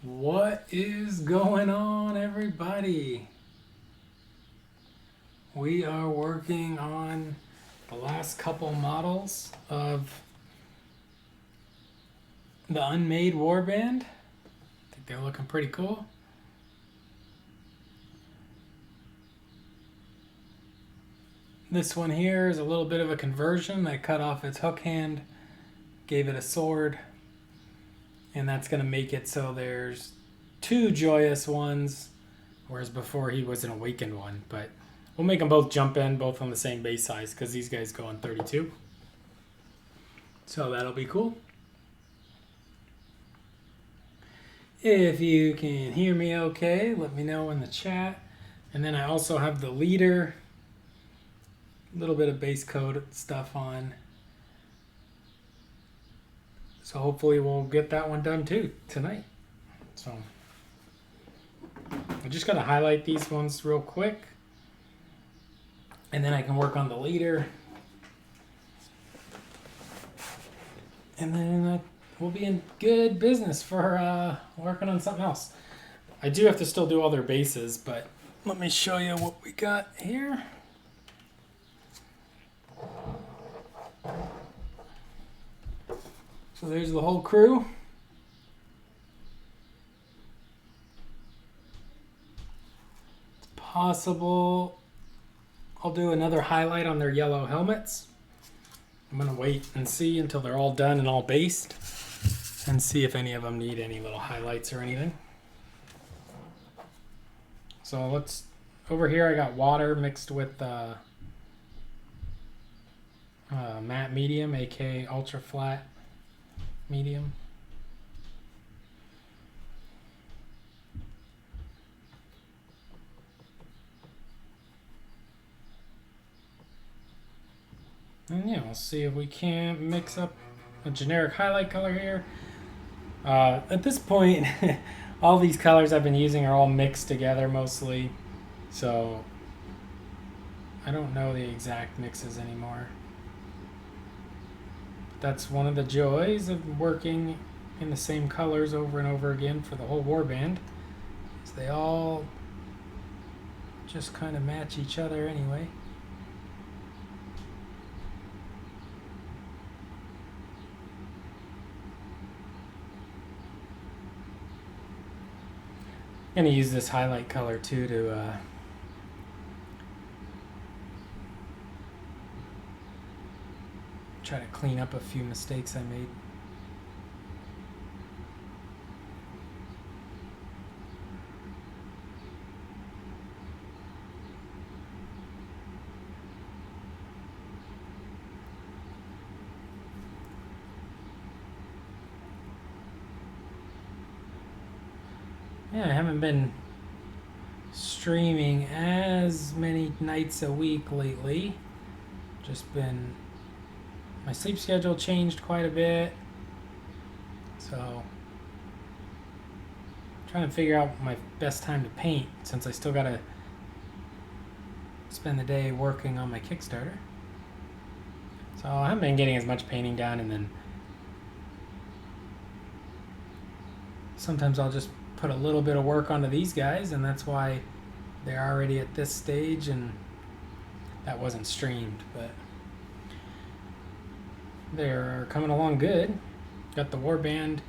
What is going on, everybody? We are working on the last couple models of the Unmade Warband. I think they're looking pretty cool. This one here is a little bit of a conversion. I cut off its hook hand, gave it a sword, and that's going to make it so there's two Joyous ones, whereas before he was an awakened one. But we'll make them both jump in, both on the same base size, because these guys go on 32. So that'll be cool. If you can hear me okay, let me know in the chat. And then I also have the leader, a little bit of base code stuff on. So hopefully we'll get that one done too tonight. So I just got to highlight these ones real quick, and then I can work on the leader, and then we'll be in good business for working on something else. I do have to still do all their bases, but let me show you what we got here. So there's the whole crew. It's possible I'll do another highlight on their yellow helmets. I'm going to wait and see until they're all done and all based, and see if any of them need any little highlights or anything. So let's, over here I got water mixed with matte medium, aka ultra flat medium. And yeah, we'll see if we can mix up a generic highlight color here. At this point, all these colors I've been using are all mixed together mostly, so I don't know the exact mixes anymore. That's one of the joys of working in the same colors over and over again for the whole warband, is they all just kind of match each other anyway. I'm going to use this highlight color too to try to clean up a few mistakes I made. Yeah, I haven't been streaming as many nights a week lately. Just been, my sleep schedule changed quite a bit, so I'm trying to figure out my best time to paint, since I still gotta spend the day working on my Kickstarter. So I haven't been getting as much painting done, and then sometimes I'll just put a little bit of work onto these guys, and that's why they're already at this stage, and that wasn't streamed, but they're coming along good. Got the warband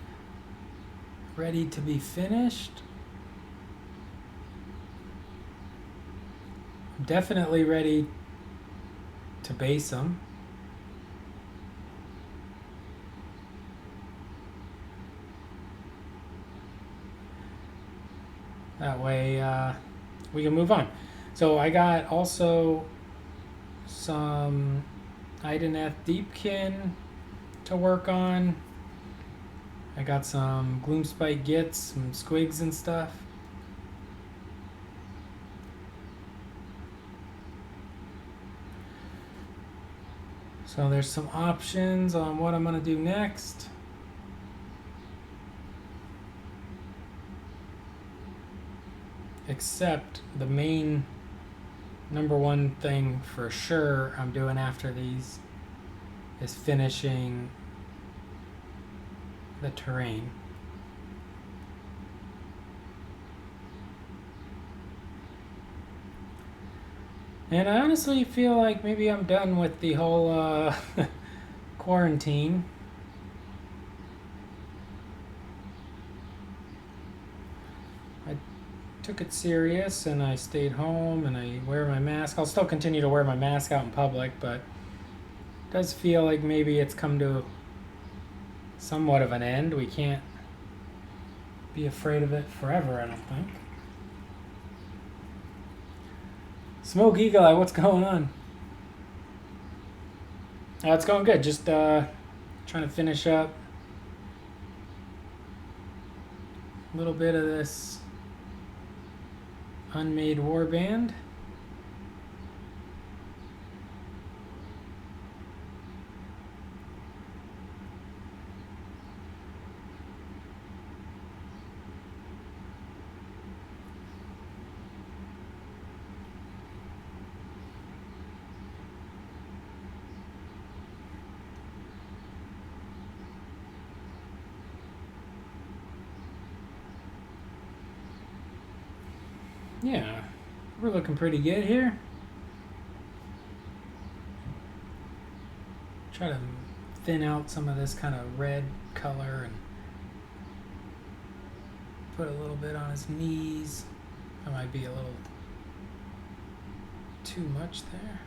ready to be finished. I'm definitely ready to base them. That way we can move on. So I got also some Ideneth Deepkin to work on. I got some Gloomspite Gits, some squigs and stuff. So there's some options on what I'm going to do next. Except the main number one thing for sure I'm doing after these is finishing the terrain. And I honestly feel like maybe I'm done with the whole quarantine. I took it serious and I stayed home and I wear my mask. I'll still continue to wear my mask out in public, but it does feel like maybe it's come to somewhat of an end. We can't be afraid of it forever, I don't think. Smoke Eagle Eye, what's going on? It's going good. Just trying to finish up a little bit of this Unmade Warband. Yeah, we're looking pretty good here. Try to thin out some of this kind of red color and put a little bit on his knees. That might be a little too much there.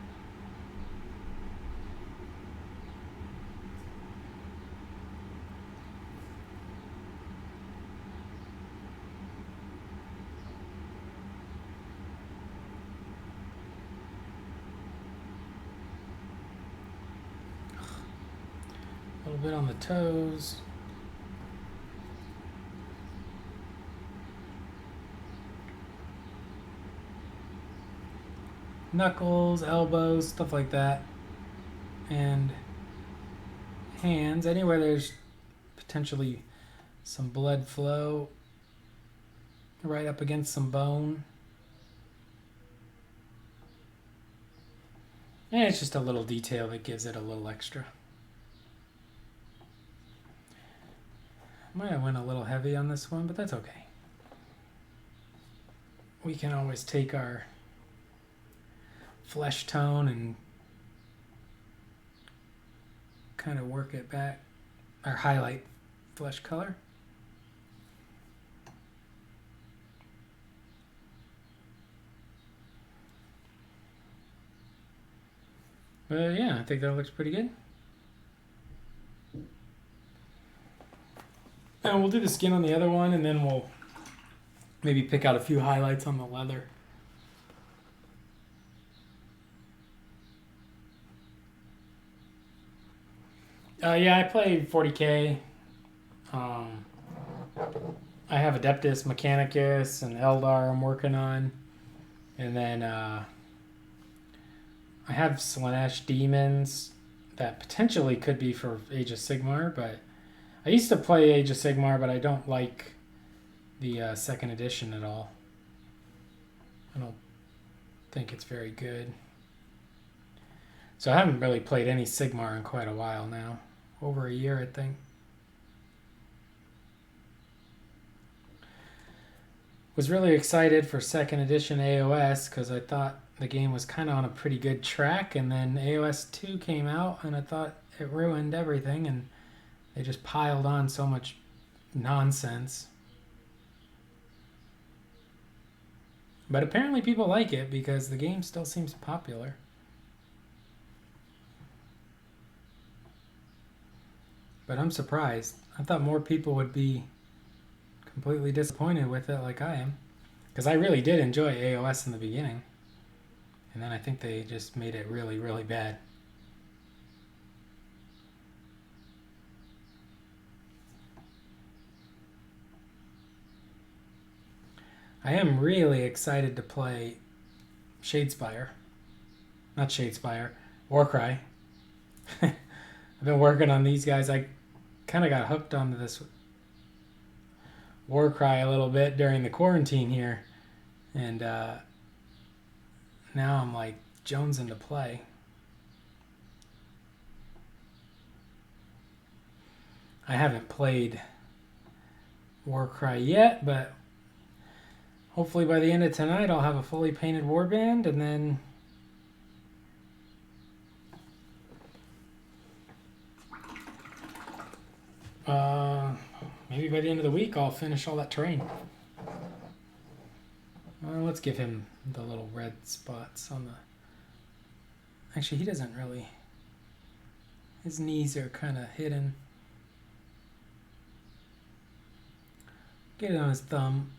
A little bit on the toes. Knuckles, elbows, stuff like that. And hands, anywhere there's potentially some blood flow, right up against some bone. And it's just a little detail that gives it a little extra. Might have went a little heavy on this one, but that's okay. We can always take our flesh tone and kind of work it back, or highlight flesh color. But yeah, I think that looks pretty good. And we'll do the skin on the other one, and then we'll maybe pick out a few highlights on the leather. Yeah, I play 40k. I have Adeptus, Mechanicus, and Eldar I'm working on. And then I have Slanesh Demons that potentially could be for Age of Sigmar, but I used to play Age of Sigmar, but I don't like the second edition at all. I don't think it's very good. So I haven't really played any Sigmar in quite a while now. Over a year, I think. Was really excited for second edition AoS because I thought the game was kind of on a pretty good track, and then AoS 2 came out and I thought it ruined everything, and they just piled on so much nonsense. But apparently people like it because the game still seems popular. But I'm surprised. I thought more people would be completely disappointed with it like I am. Because I really did enjoy AoS in the beginning. And then I think they just made it really, really bad. I am really excited to play Shadespire. Not Shadespire. Warcry. I've been working on these guys. I kind of got hooked onto this Warcry a little bit during the quarantine here. And now I'm like jonesing to play. I haven't played Warcry yet, but hopefully by the end of tonight I'll have a fully painted warband, and then Maybe by the end of the week I'll finish all that terrain. Let's give him the little red spots on the... Actually, he doesn't really... His knees are kind of hidden. Get it on his thumb.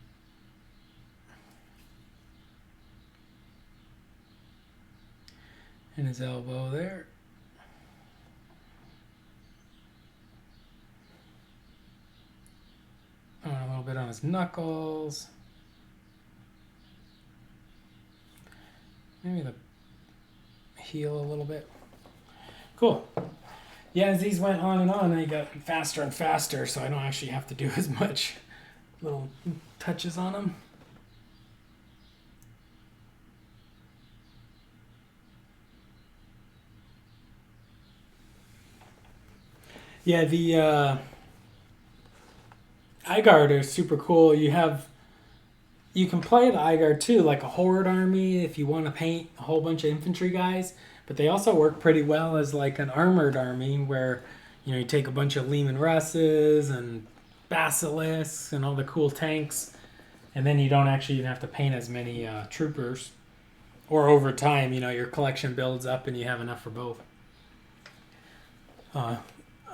And his elbow there. A little bit on his knuckles. Maybe the heel a little bit. Cool. Yeah, as these went on and on, they got faster and faster, so I don't actually have to do as much little touches on them. Yeah, the eye guard are super cool. You can play the eye guard too, like a horde army if you want to paint a whole bunch of infantry guys. But they also work pretty well as like an armored army where, you take a bunch of Leman Russes and Basilisks and all the cool tanks, and then you don't actually even have to paint as many troopers. Or over time, your collection builds up and you have enough for both. I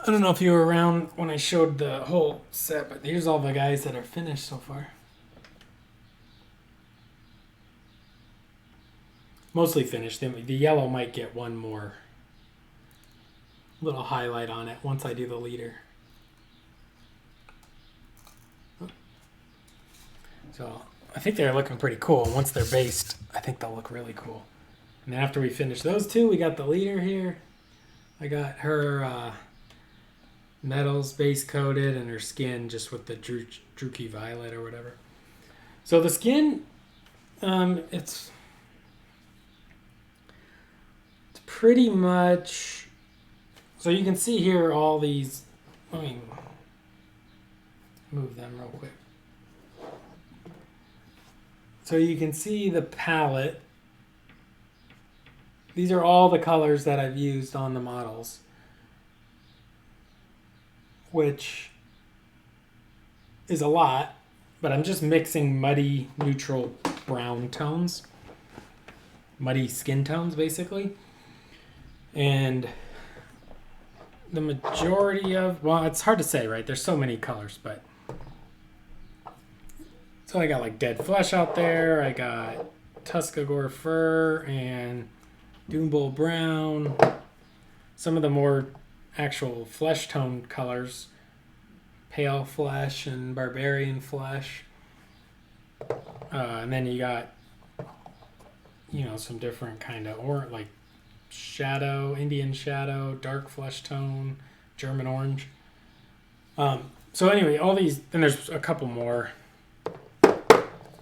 don't know if you were around when I showed the whole set, but here's all the guys that are finished so far. Mostly finished. The yellow might get one more little highlight on it once I do the leader. So I think they're looking pretty cool. Once they're based, I think they'll look really cool. And then after we finish those two, we got the leader here. I got her metals base coated and her skin just with the Druchii Violet or whatever. So the skin, it's pretty much... So you can see here all these... Let me move them real quick. So you can see the palette. These are all the colors that I've used on the models, which is a lot, but I'm just mixing muddy, neutral brown tones. Muddy skin tones, basically. And the majority of... Well, it's hard to say, right? There's so many colors, but... So I got like Dead Flesh out there. I got Tuscarora Fur and Doombull Brown. Some of the more actual flesh tone colors. Pale Flesh and Barbarian Flesh. And then you got, some different kind of, or like Shadow, Indian Shadow, Dark Flesh Tone, German Orange. So anyway, all these, and there's a couple more.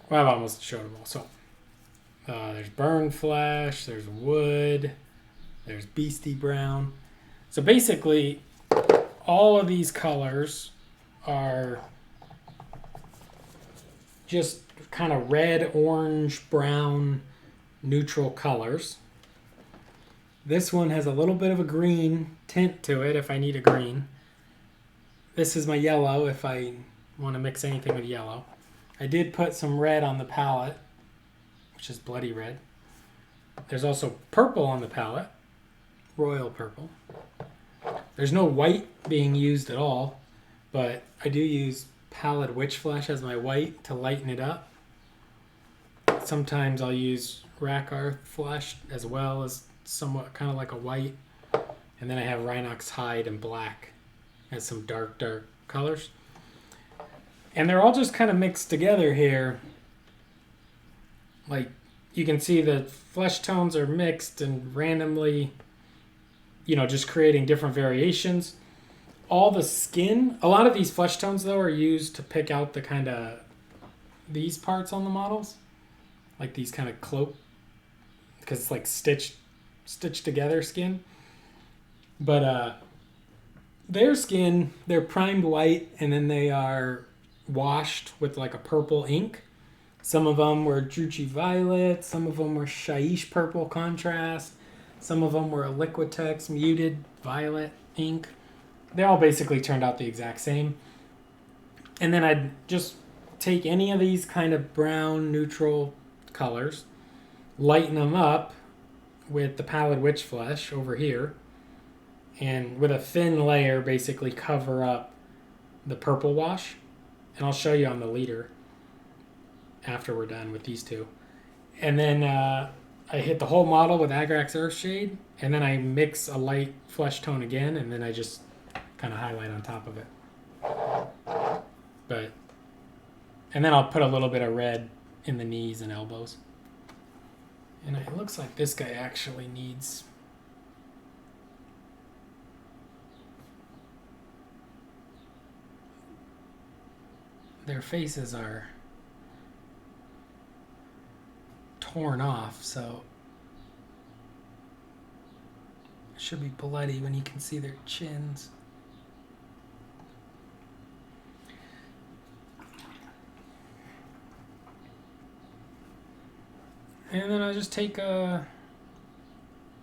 Well, I've almost showed them all. So there's Burn Flesh, there's Wood, there's Beastie Brown. So basically, all of these colors are just kind of red, orange, brown, neutral colors. This one has a little bit of a green tint to it if I need a green. This is my yellow if I want to mix anything with yellow. I did put some red on the palette, which is bloody red. There's also purple on the palette, royal purple. There's no white being used at all, but I do use Pallid Witch Flesh as my white to lighten it up. Sometimes I'll use Rakarth Flesh as well as somewhat kind of like a white. And then I have Rhinox Hide and black as some dark colors. And they're all just kind of mixed together here. Like, you can see the flesh tones are mixed and randomly, just creating different variations. All the skin, a lot of these flesh tones, though, are used to pick out the kind of, these parts on the models. Like these kind of cloak, because it's like stitched together skin. But their skin, they're primed white, and then they are washed with like a purple ink. Some of them were Druchii Violet, some of them were Shaiish Purple Contrast, some of them were a Liquitex muted violet ink. they all basically turned out the exact same. And then I'd just take any of these kind of brown neutral colors, lighten them up with the Pallid Witch Flesh over here, and with a thin layer basically cover up the purple wash. And I'll show you on the leader after we're done with these two. And then I hit the whole model with Agrax Earthshade, and then I mix a light flesh tone again, and then I just kind of highlight on top of it. And then I'll put a little bit of red in the knees and elbows. And it looks like this guy actually needs... Their faces are torn off, so it should be bloody when you can see their chins. And then I'll just take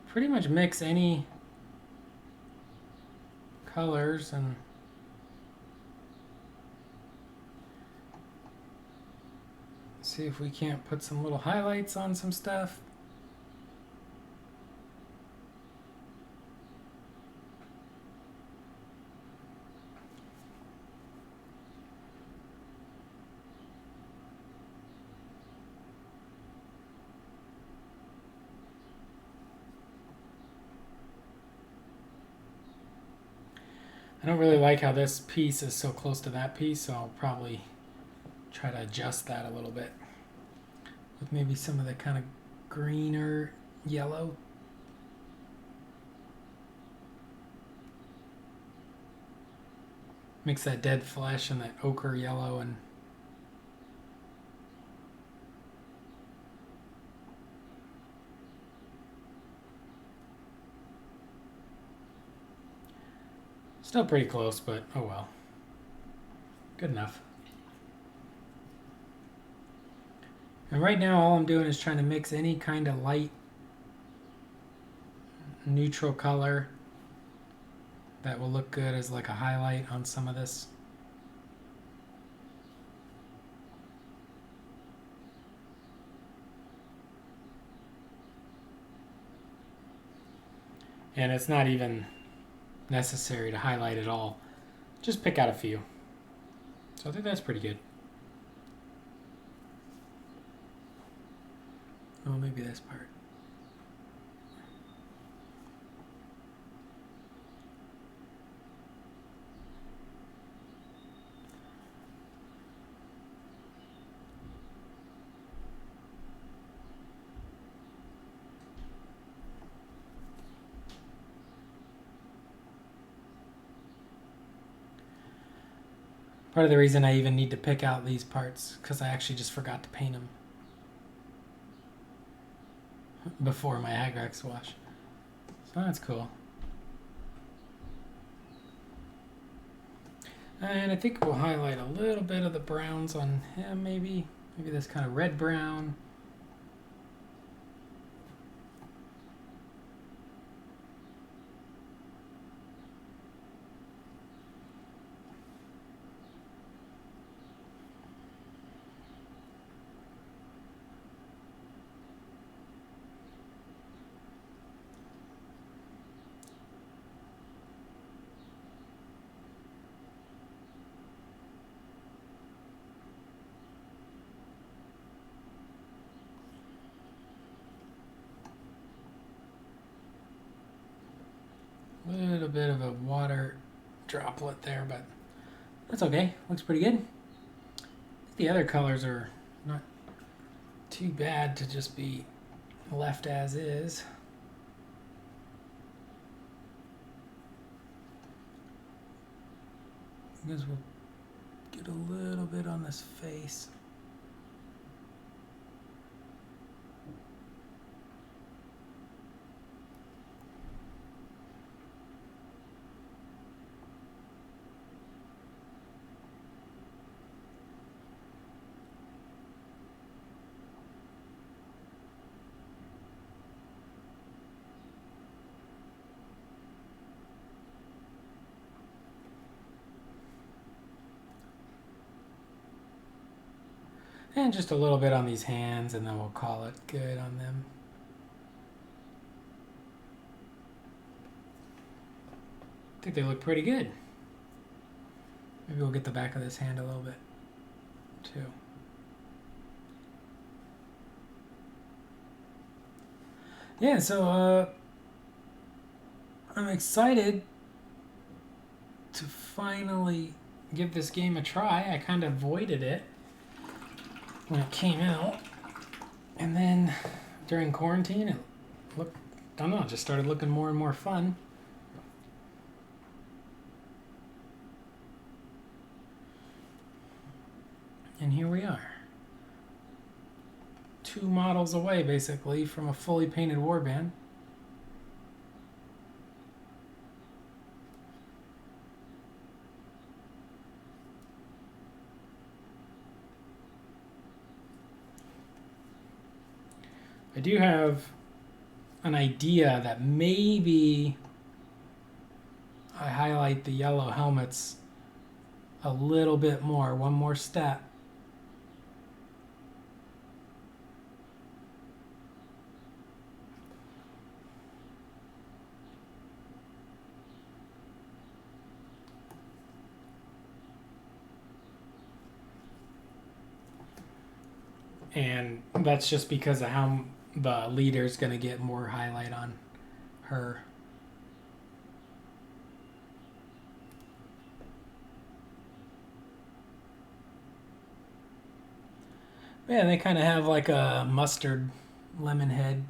pretty much mix any colors and see if we can't put some little highlights on some stuff. I don't really like how this piece is so close to that piece, so I'll probably try to adjust that a little bit with maybe some of the kind of greener yellow. Mix that dead flesh and that ochre yellow and still pretty close, but oh well. Good enough. And right now all I'm doing is trying to mix any kind of light neutral color that will look good as like a highlight on some of this. And it's not even necessary to highlight it all. Just pick out a few. So I think that's pretty good. Oh, maybe this part. Part of the reason I even need to pick out these parts because I actually just forgot to paint them before my Agrax wash. So that's cool. And I think we'll highlight a little bit of the browns on him, maybe this kind of red brown. A little bit of a water droplet there, but that's okay. Looks pretty good. The other colors are not too bad to just be left as is. Because we'll get a little bit on this face. And just a little bit on these hands, and then we'll call it good on them. I think they look pretty good. Maybe we'll get the back of this hand a little bit too. Yeah, so I'm excited to finally give this game a try. I kind of avoided it when it came out, and then during quarantine it looked, I don't know, it just started looking more and more fun. And here we are. 2 models away, basically, from a fully painted warband. I do have an idea that maybe I highlight the yellow helmets a little bit more, one more step. And that's just because of how the leader's going to get more highlight on her. Yeah, they kind of have like a mustard lemon head.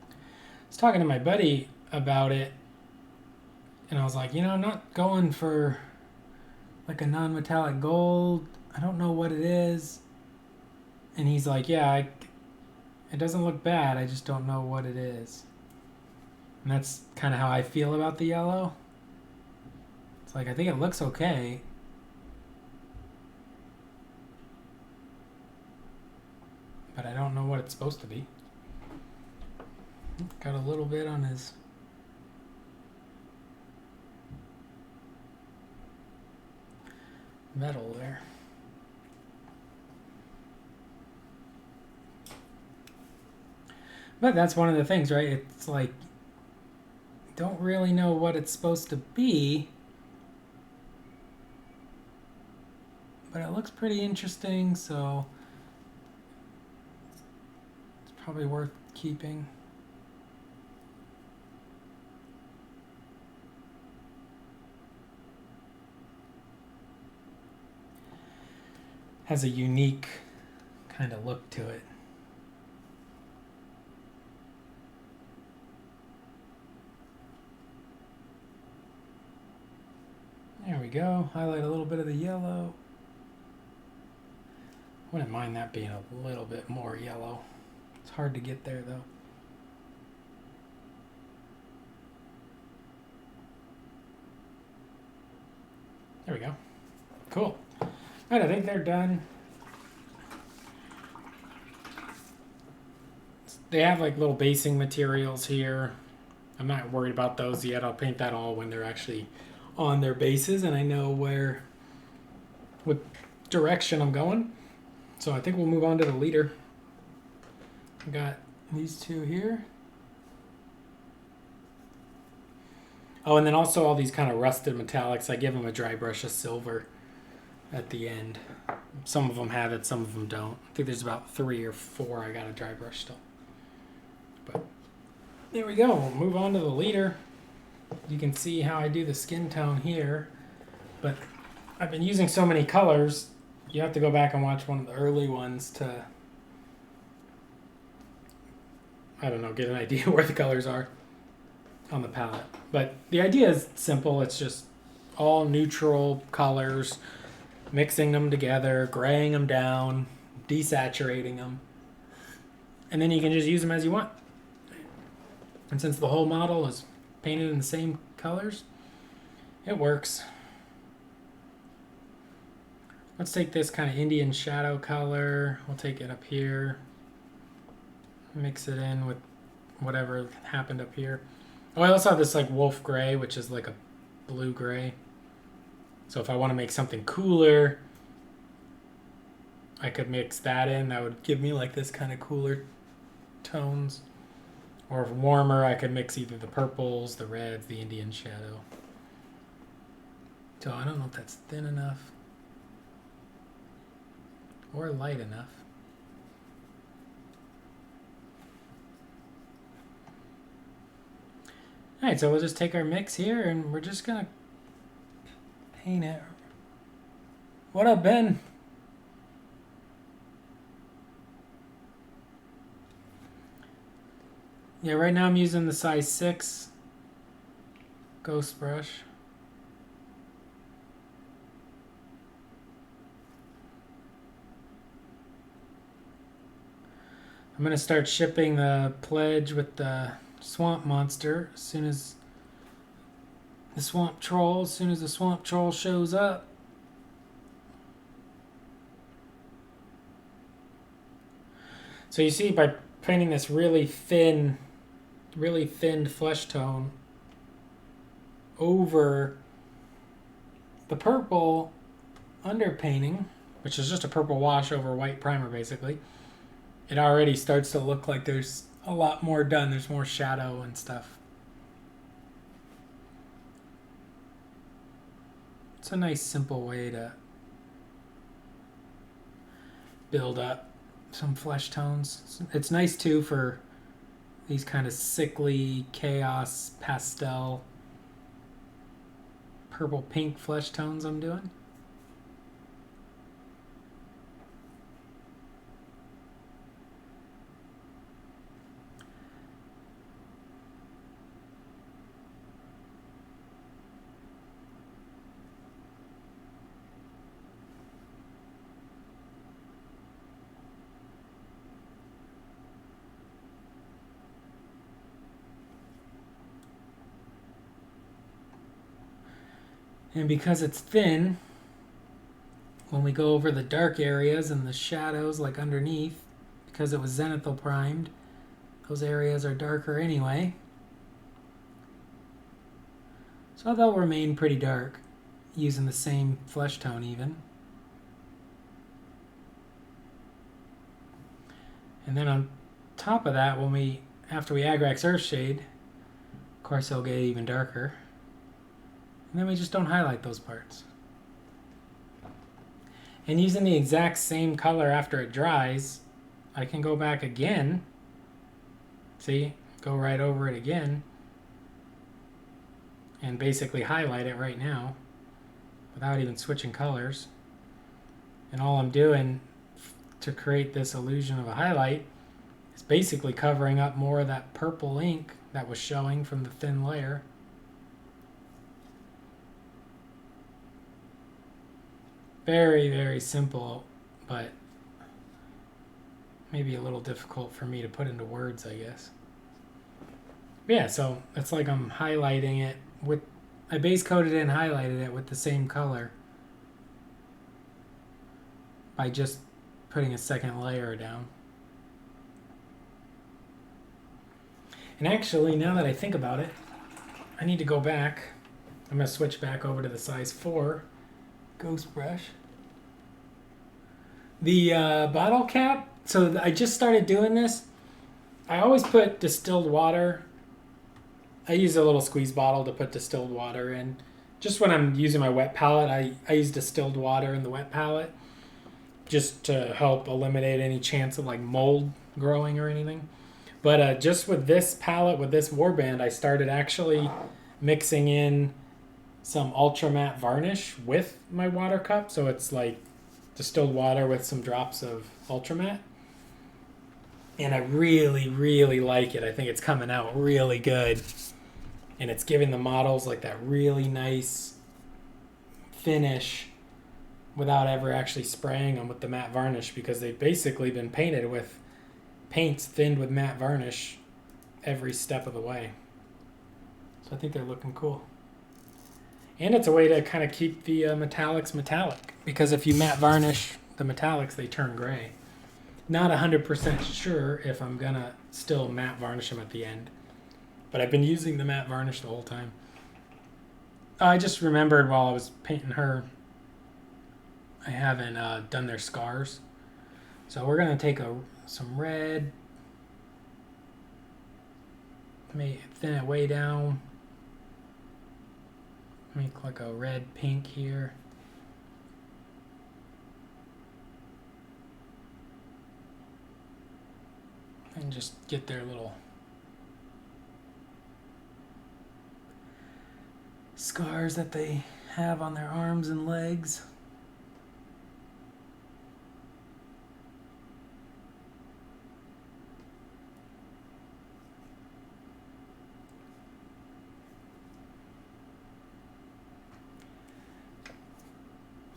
I was talking to my buddy about it, and I was like, you know, I'm not going for like a non-metallic gold. I don't know what it is. And he's like, yeah, it doesn't look bad. I just don't know what it is. And that's kind of how I feel about the yellow. It's like, I think it looks okay. But I don't know what it's supposed to be. Got a little bit on his metal there. But that's one of the things, right? It's like, don't really know what it's supposed to be, but it looks pretty interesting, so it's probably worth keeping. Has a unique kind of look to it. There we go. Highlight a little bit of the yellow. Wouldn't mind that being a little bit more yellow. It's hard to get there though. There we go. Cool. All right, I think they're done. They have like little basing materials here. I'm not worried about those yet. I'll paint that all when they're actually on their bases and I know what direction I'm going. So I think we'll move on to the leader. I got these two here. Oh, and then also all these kind of rusted metallics. I give them a dry brush of silver at the end. Some of them have it, some of them don't. I think there's about 3 or 4 I got a dry brush still. But there we go. We'll move on to the leader. You can see how I do the skin tone here, but I've been using so many colors, you have to go back and watch one of the early ones to, I don't know, get an idea where the colors are on the palette. But the idea is simple. It's just all neutral colors, mixing them together, graying them down, desaturating them, and then you can just use them as you want. And since the whole model is painted in the same colors, it works. Let's take this kind of Indian shadow color. We'll take it up here. Mix it in with whatever happened up here. Oh, I also have this like wolf gray, which is like a blue-gray. So if I want to make something cooler, I could mix that in. That would give me like this kind of cooler tones. Or if warmer, I could mix either the purples, the reds, the Indian shadow. So I don't know if that's thin enough or light enough. Alright, so we'll just take our mix here and we're just gonna paint it. What up, Ben? Yeah, right now I'm using the size 6 ghost brush. I'm gonna start shipping the pledge with the swamp monster as soon as the swamp troll shows up. So you see, by painting this really thin flesh tone over the purple underpainting, which is just a purple wash over white primer basically, it already starts to look like there's a lot more done. There's more shadow and stuff. It's a nice simple way to build up some flesh tones. It's nice too for these kind of sickly chaos pastel purple pink flesh tones I'm doing. And because it's thin, when we go over the dark areas and the shadows like underneath, because it was zenithal primed, those areas are darker anyway. So they'll remain pretty dark using the same flesh tone even. And then on top of that, after we Agrax Earthshade, of course it'll get even darker. And then we just don't highlight those parts. And using the exact same color after it dries, I can go back again. See, go right over it again. And basically highlight it right now without even switching colors. And all I'm doing to create this illusion of a highlight is basically covering up more of that purple ink that was showing from the thin layer. Very, very simple, but maybe a little difficult for me to put into words, I guess. But yeah, so it's like I'm highlighting it with, I base coated it and highlighted it with the same color by just putting a second layer down. And actually, now that I think about it, I need to go back. I'm going to switch back over to the size 4 ghost brush. The bottle cap, so I just started doing this. I always put distilled water. I use a little squeeze bottle to put distilled water in. Just when I'm using my wet palette, I use distilled water in the wet palette just to help eliminate any chance of like mold growing or anything. But just with this palette, with this warband, I started actually mixing in some ultra matte varnish with my water cup, so it's like distilled water with some drops of ultra matte, and I really like it. I think it's coming out really good, and it's giving the models like that really nice finish without ever actually spraying them with the matte varnish, because they've basically been painted with paints thinned with matte varnish every step of the way. So I think they're looking cool. And it's a way to kind of keep the metallics metallic, because if you matte varnish the metallics, they turn gray. Not 100% sure if I'm going to still matte varnish them at the end, but I've been using the matte varnish the whole time. I just remembered while I was painting her, I haven't done their scars. So we're going to take some red, thin it way down, make like a red pink here. And just get their little scars that they have on their arms and legs.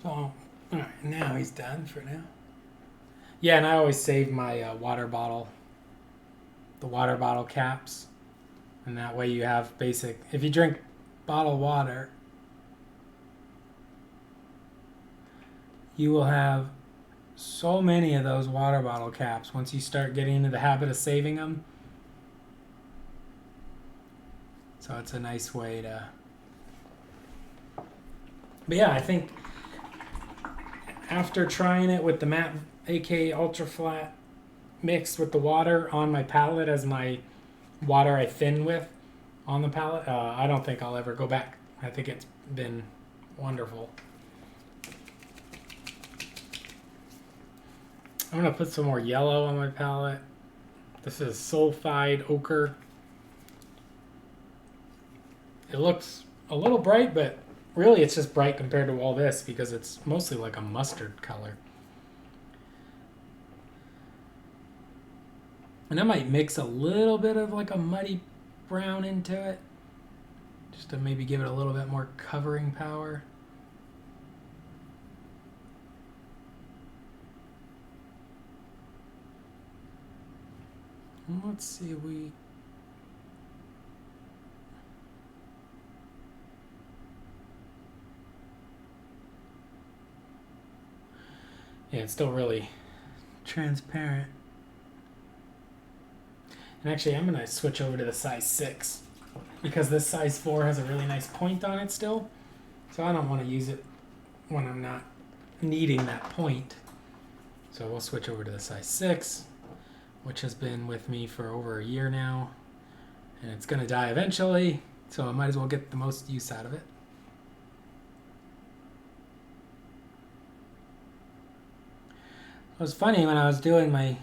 So, alright, now he's done for now. Yeah, and I always save my the water bottle caps. And that way you have basic, if you drink bottled water, you will have so many of those water bottle caps once you start getting into the habit of saving them. So it's a nice way to... But yeah, I think after trying it with the matte AK Ultra Flat mixed with the water on my palette as my water I thin with on the palette, I don't think I'll ever go back. I think it's been wonderful. I'm going to put some more yellow on my palette. This is sulfide ochre. It looks a little bright, but really it's just bright compared to all this because it's mostly like a mustard color. And I might mix a little bit of like a muddy brown into it, just to maybe give it a little bit more covering power. And let's see if we... Yeah, it's still really transparent. And actually, I'm going to switch over to the size 6 because this size 4 has a really nice point on it still. So I don't want to use it when I'm not needing that point. So we'll switch over to the size 6, which has been with me for over a year now. And it's going to die eventually, so I might as well get the most use out of it. It was funny when I was doing my...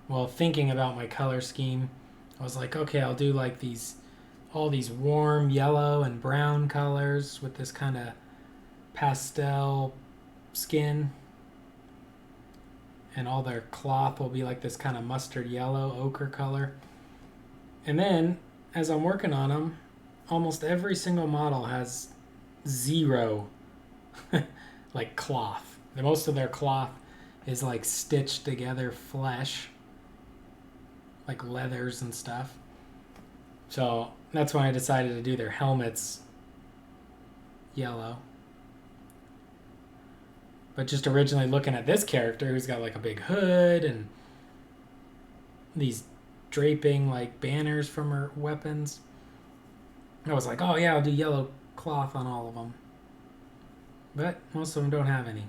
Well, thinking about my color scheme, I was like, okay, I'll do like all these warm yellow and brown colors with this kind of pastel skin. And all their cloth will be like this kind of mustard yellow ochre color. And then, as I'm working on them, almost every single model has zero like cloth. Most of their cloth is like stitched together flesh, like leathers and stuff. So that's when I decided to do their helmets yellow. But just originally looking at this character who's got like a big hood and these draping like banners from her weapons, I was like, oh yeah, I'll do yellow cloth on all of them. But most of them don't have any.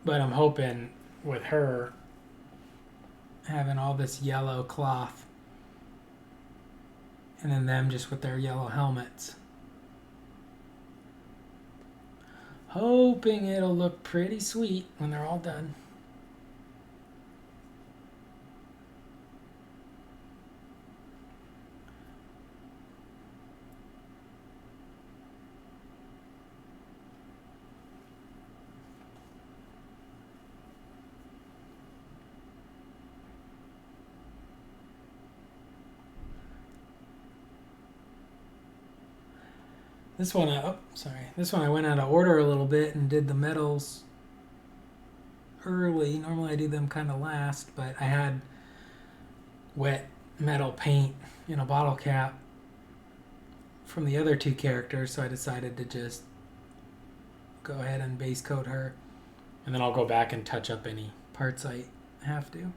But I'm hoping with her having all this yellow cloth and then them just with their yellow helmets, hoping it'll look pretty sweet when they're all done. This one, This one I went out of order a little bit and did the metals early. Normally I do them kind of last, but I had wet metal paint in a bottle cap from the other two characters, so I decided to just go ahead and base coat her, and then I'll go back and touch up any parts I have to.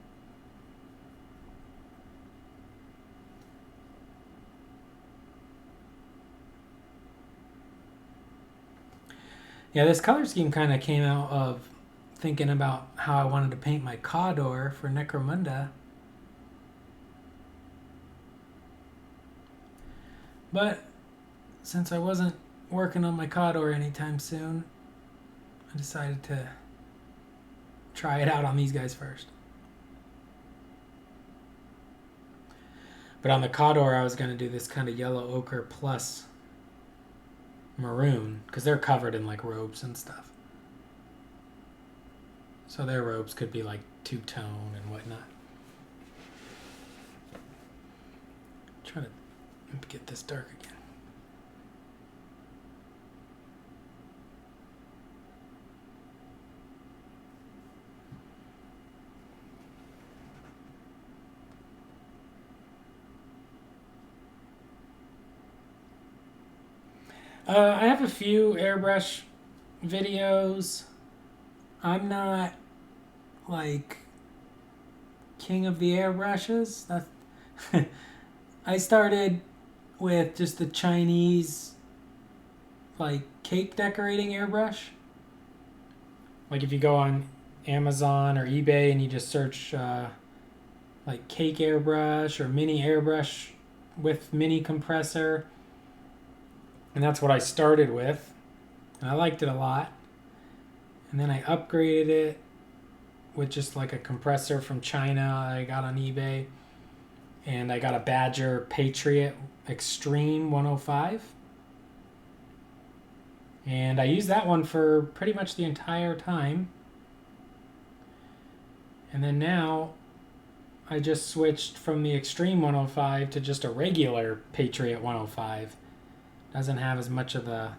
Yeah, this color scheme kind of came out of thinking about how I wanted to paint my Cador for Necromunda. But since I wasn't working on my Cador anytime soon, I decided to try it out on these guys first. But on the Cador, I was going to do this kind of yellow ochre plus maroon, because they're covered in like robes and stuff. So their robes could be like two-tone and whatnot. Try to get this dark again. I have a few airbrush videos. I'm not like king of the airbrushes. I started with just the Chinese like cake decorating airbrush. Like if you go on Amazon or eBay and you just search like cake airbrush or mini airbrush with mini compressor. And that's what I started with. And I liked it a lot. And then I upgraded it with just like a compressor from China I got on eBay. And I got a Badger Patriot Extreme 105. And I used that one for pretty much the entire time. And then now I just switched from the Extreme 105 to just a regular Patriot 105. Doesn't have as much of the...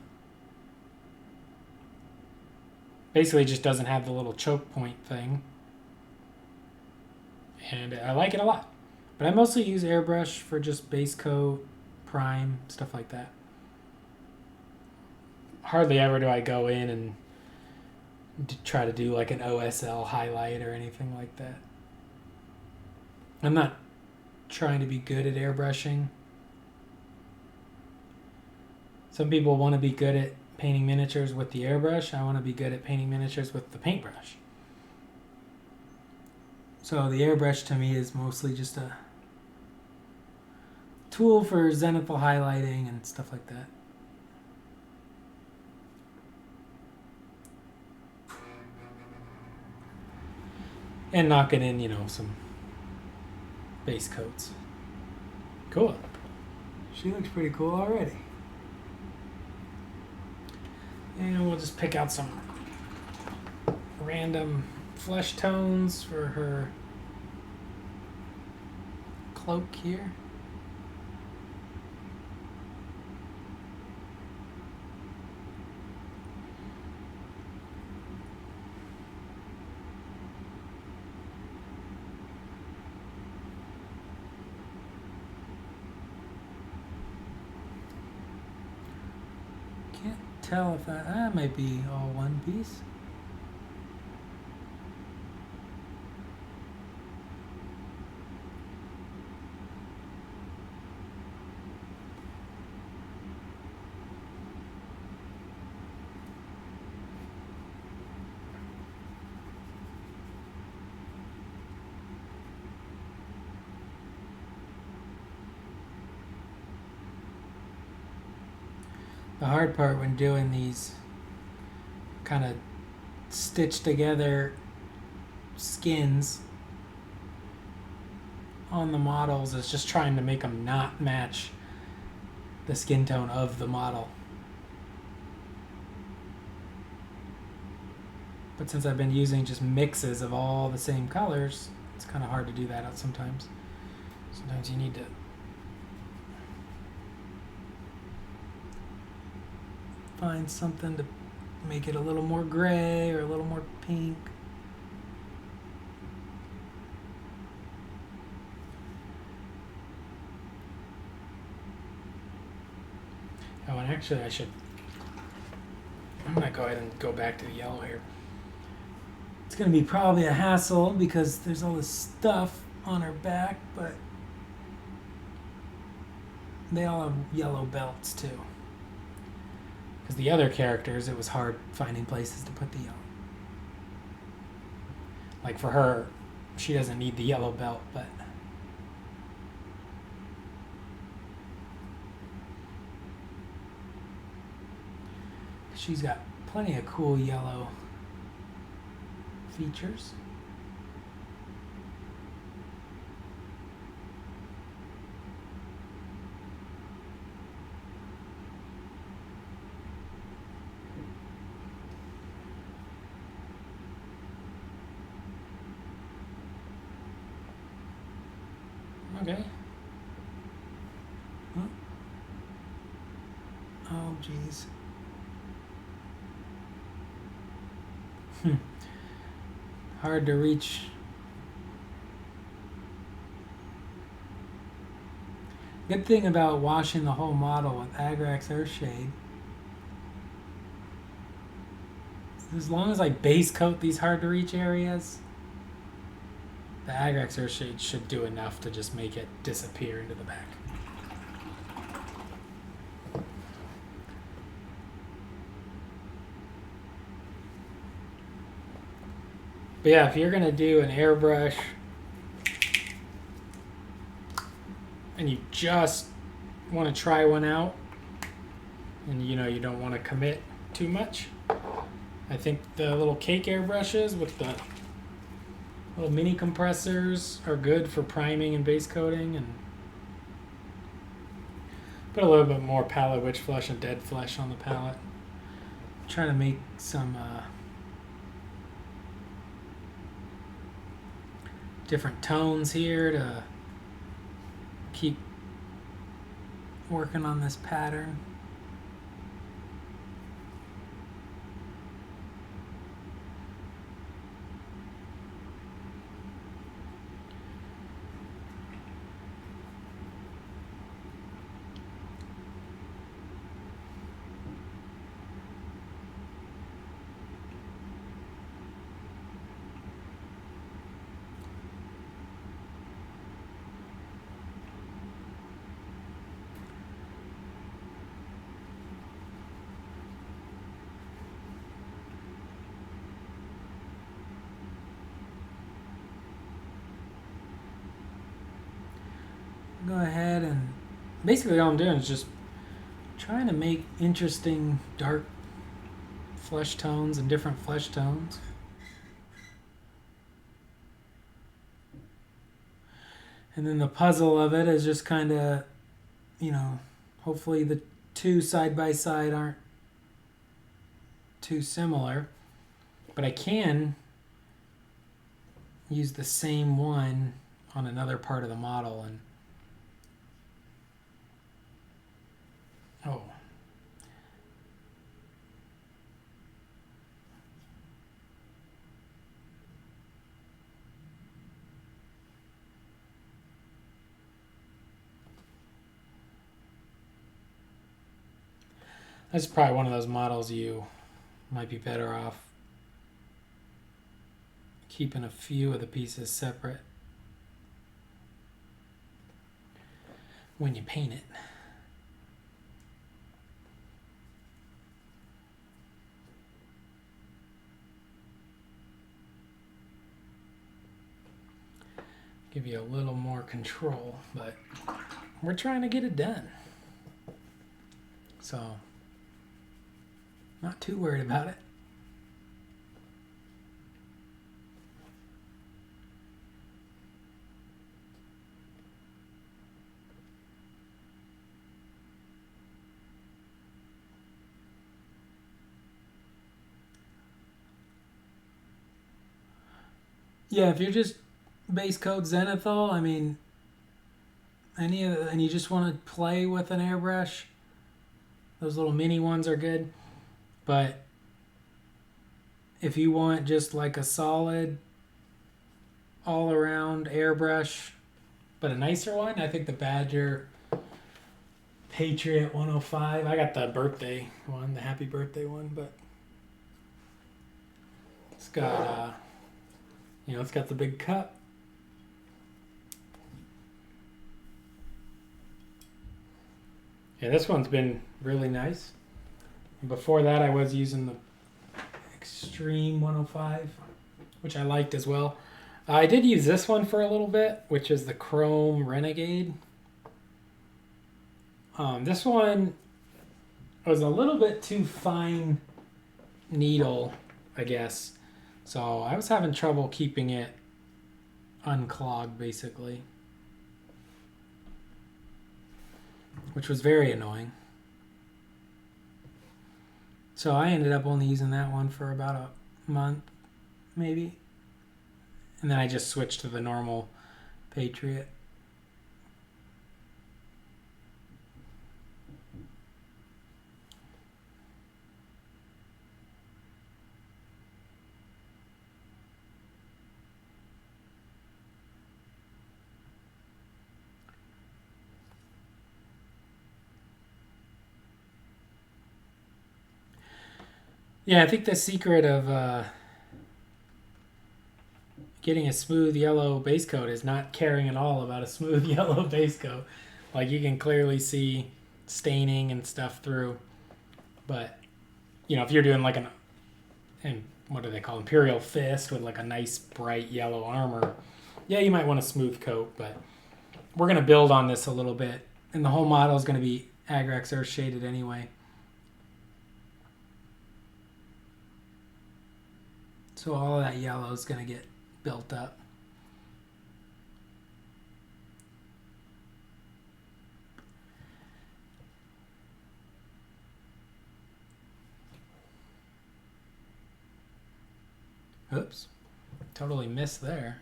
Basically just doesn't have the little choke point thing. And I like it a lot. But I mostly use airbrush for just base coat, prime, stuff like that. Hardly ever do I go in and try to do like an OSL highlight or anything like that. I'm not trying to be good at airbrushing. Some people want to be good at painting miniatures with the airbrush. I want to be good at painting miniatures with the paintbrush. So the airbrush to me is mostly just a tool for zenithal highlighting and stuff like that. And knocking in, you know, some base coats. Cool. She looks pretty cool already. And we'll just pick out some random flesh tones for her cloak here. Tell if that might be all one piece. The hard part when doing these kind of stitched together skins on the models is just trying to make them not match the skin tone of the model. But since I've been using just mixes of all the same colors, it's kind of hard to do that out sometimes. Sometimes you need to find something to make it a little more gray or a little more pink. Oh, and actually I'm gonna go ahead and go back to the yellow here. It's gonna be probably a hassle because there's all this stuff on her back, but they all have yellow belts too. Because the other characters, it was hard finding places to put the yellow. Like for her, she doesn't need the yellow belt, but she's got plenty of cool yellow features. Okay. Oh, geez. Hard to reach. Good thing about washing the whole model with Agrax Earthshade, as long as I base coat these hard to reach areas, the Agrax Earthshade should do enough to just make it disappear into the back. But yeah, if you're going to do an airbrush and you just want to try one out and you don't want to commit too much, I think the little cake airbrushes with the little mini compressors are good for priming and base coating, and put a little bit more palette witch flesh and dead flesh on the palette. Try to make some different tones here to keep working on this pattern. Go ahead and basically all I'm doing is just trying to make interesting dark flesh tones and different flesh tones. And then the puzzle of it is just kind of, hopefully the two side by side aren't too similar, but I can use the same one on another part of the model. And that's probably one of those models you might be better off keeping a few of the pieces separate when you paint it. Give you a little more control, but we're trying to get it done. So, not too worried about it. Yeah, if you're just base coat zenithal, I mean, and you just want to play with an airbrush, those little mini ones are good. But if you want just like a solid all around airbrush, but a nicer one, I think the Badger Patriot 105, I got the birthday one, the happy birthday one, but it's got it's got the big cup. Yeah, this one's been really nice. And before that, I was using the Extreme 105, which I liked as well. I did use this one for a little bit, which is the Chrome Renegade. This one was a little bit too fine needle, I guess. So I was having trouble keeping it unclogged, basically, which was very annoying. So I ended up only using that one for about a month, maybe. And then I just switched to the normal Patriot. Yeah, I think the secret of getting a smooth yellow base coat is not caring at all about a smooth yellow base coat. Like, you can clearly see staining and stuff through. But, you know, if you're doing like and what do they call Imperial Fist with like a nice bright yellow armor, yeah, you might want a smooth coat. But we're going to build on this a little bit. And the whole model is going to be Agrax Earth shaded anyway. So all of that yellow is going to get built up. Oops, totally missed there.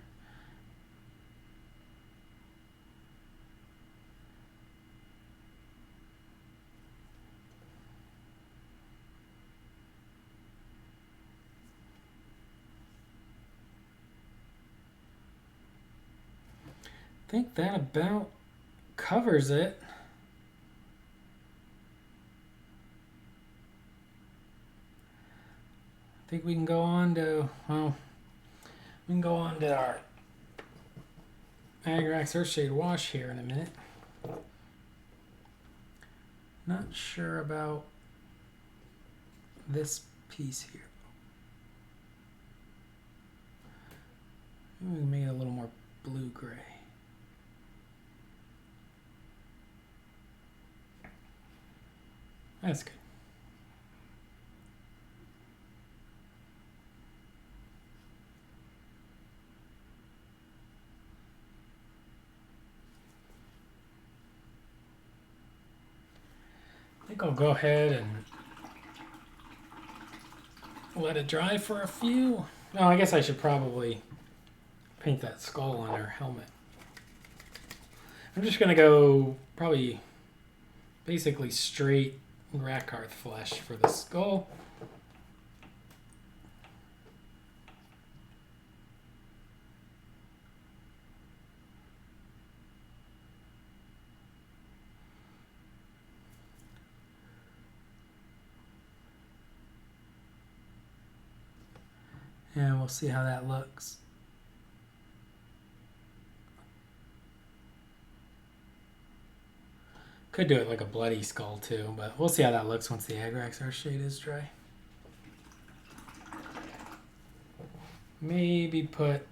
I think that about covers it. I think we can go on to, well, we can go on to our Agrax Earthshade wash here in a minute. Not sure about this piece here. Maybe we can make it a little more blue-gray. That's good. I think I'll go ahead and let it dry for a few. No, I guess I should probably paint that skull on her helmet. I'm just going to go probably basically straight Rakarth flesh for the skull. And we'll see how that looks. Could do it like a bloody skull too, but we'll see how that looks once the Agrax Earthshade is dry. Maybe put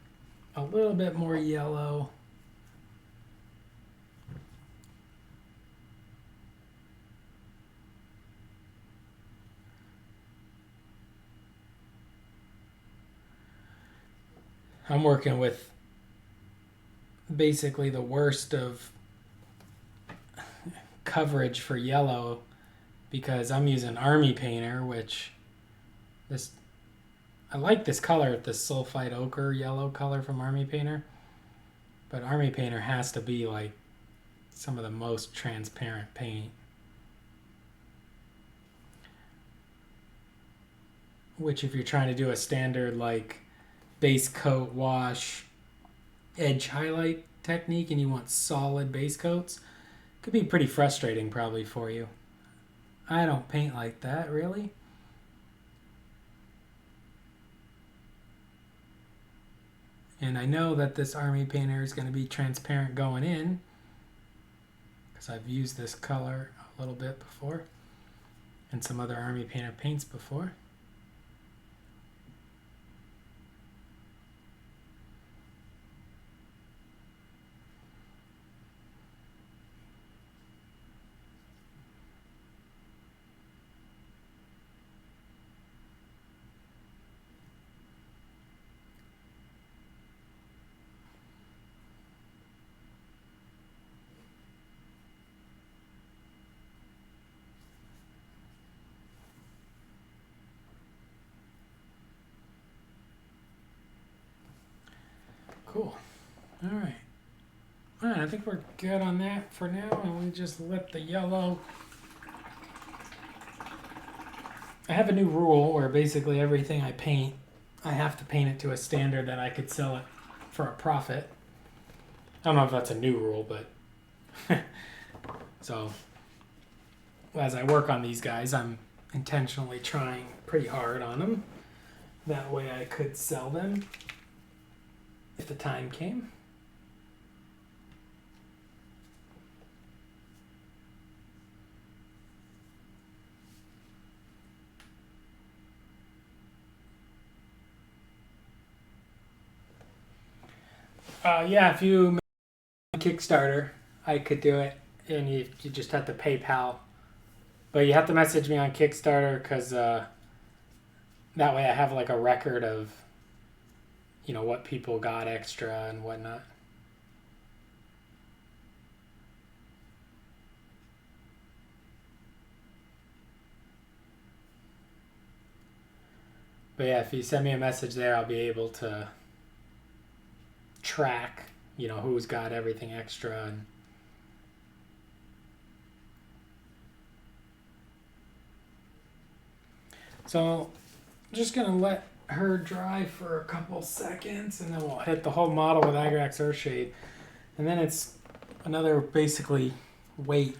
a little bit more yellow. I'm working with basically the worst of coverage for yellow because I'm using Army Painter, which I like this color, this sulfite ochre yellow color from Army Painter, but Army Painter has to be like some of the most transparent paint, which if you're trying to do a standard like base coat wash edge highlight technique and you want solid base coats, could be pretty frustrating probably for you. I don't paint like that really. And I know that this Army Painter is going to be transparent going in because I've used this color a little bit before. and some other Army Painter paints before. Cool. All right. All right, I think we're good on that for now, and we just let the yellow. I have a new rule where basically everything I paint, I have to paint it to a standard that I could sell it for a profit. I don't know if that's a new rule, but so as I work on these guys, I'm intentionally trying pretty hard on them. That way I could sell them if the time came. Yeah, if you make a Kickstarter, I could do it, and you just have to PayPal. But you have to message me on Kickstarter because that way I have like a record of, what people got extra and whatnot. But yeah, if you send me a message there, I'll be able to track, who's got everything extra. And so I'm just going to let her dry for a couple seconds, and then we'll hit the whole model with Agrax Earthshade. And then it's another basically wait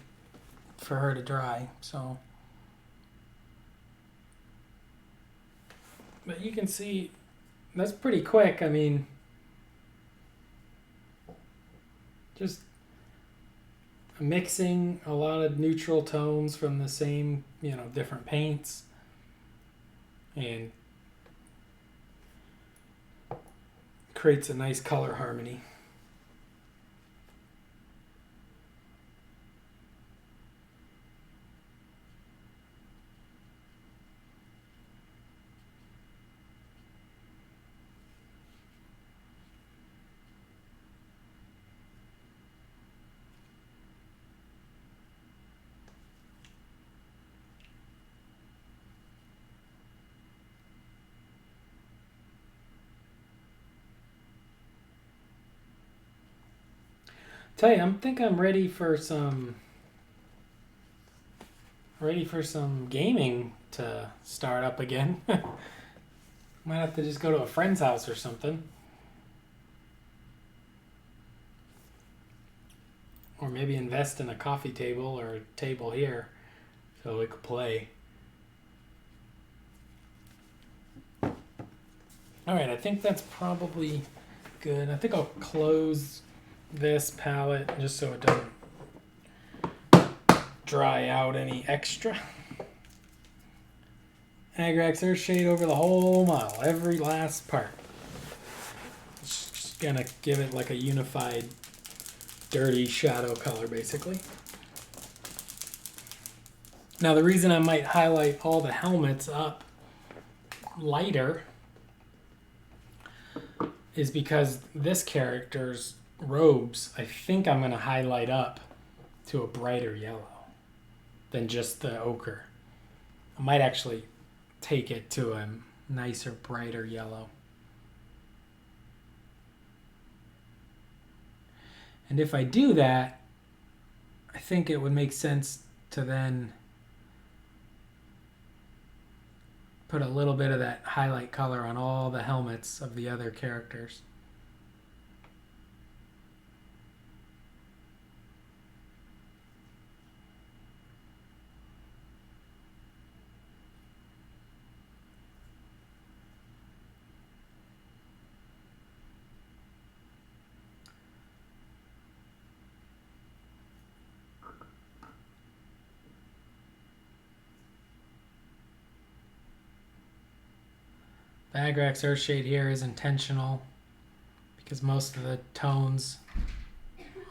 for her to dry. So, but you can see that's pretty quick. I mean, just mixing a lot of neutral tones from the same, different paints, and creates a nice color harmony. Tell you, I think I'm ready for some gaming to start up again. Might have to just go to a friend's house or something. Or maybe invest in a coffee table or a table here so we could play. Alright, I think that's probably good. I think I'll close this palette just so it doesn't dry out any extra. Agrax Earthshade over the whole model, every last part. Just gonna give it like a unified dirty shadow color basically. Now the reason I might highlight all the helmets up lighter is because this character's robes, I think I'm going to highlight up to a brighter yellow than just the ochre. I might actually take it to a nicer, brighter yellow. And if I do that, I think it would make sense to then put a little bit of that highlight color on all the helmets of the other characters. The Agrax Earthshade here is intentional because most of the tones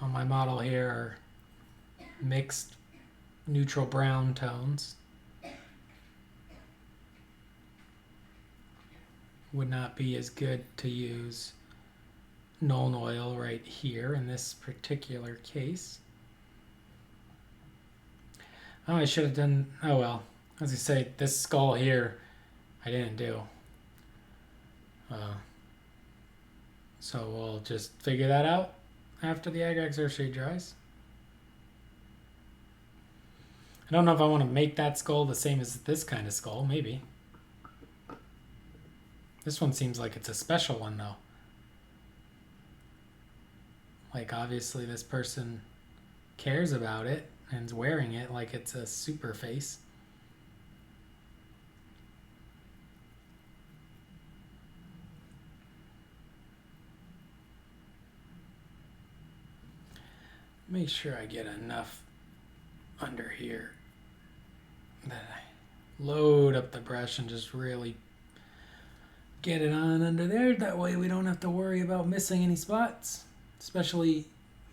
on my model here are mixed neutral brown tones. Would not be as good to use Nuln Oil right here in this particular case. Oh, I should have done, oh well. As I say, this skull here, I didn't do. So we'll just figure that out after the Agrax Earthshade dries. I don't know if I want to make that skull the same as this kind of skull, maybe. This one seems like it's a special one though. Like obviously this person cares about it and is wearing it like it's a super face. Make sure I get enough under here that I load up the brush and just really get it on under there. That way we don't have to worry about missing any spots, especially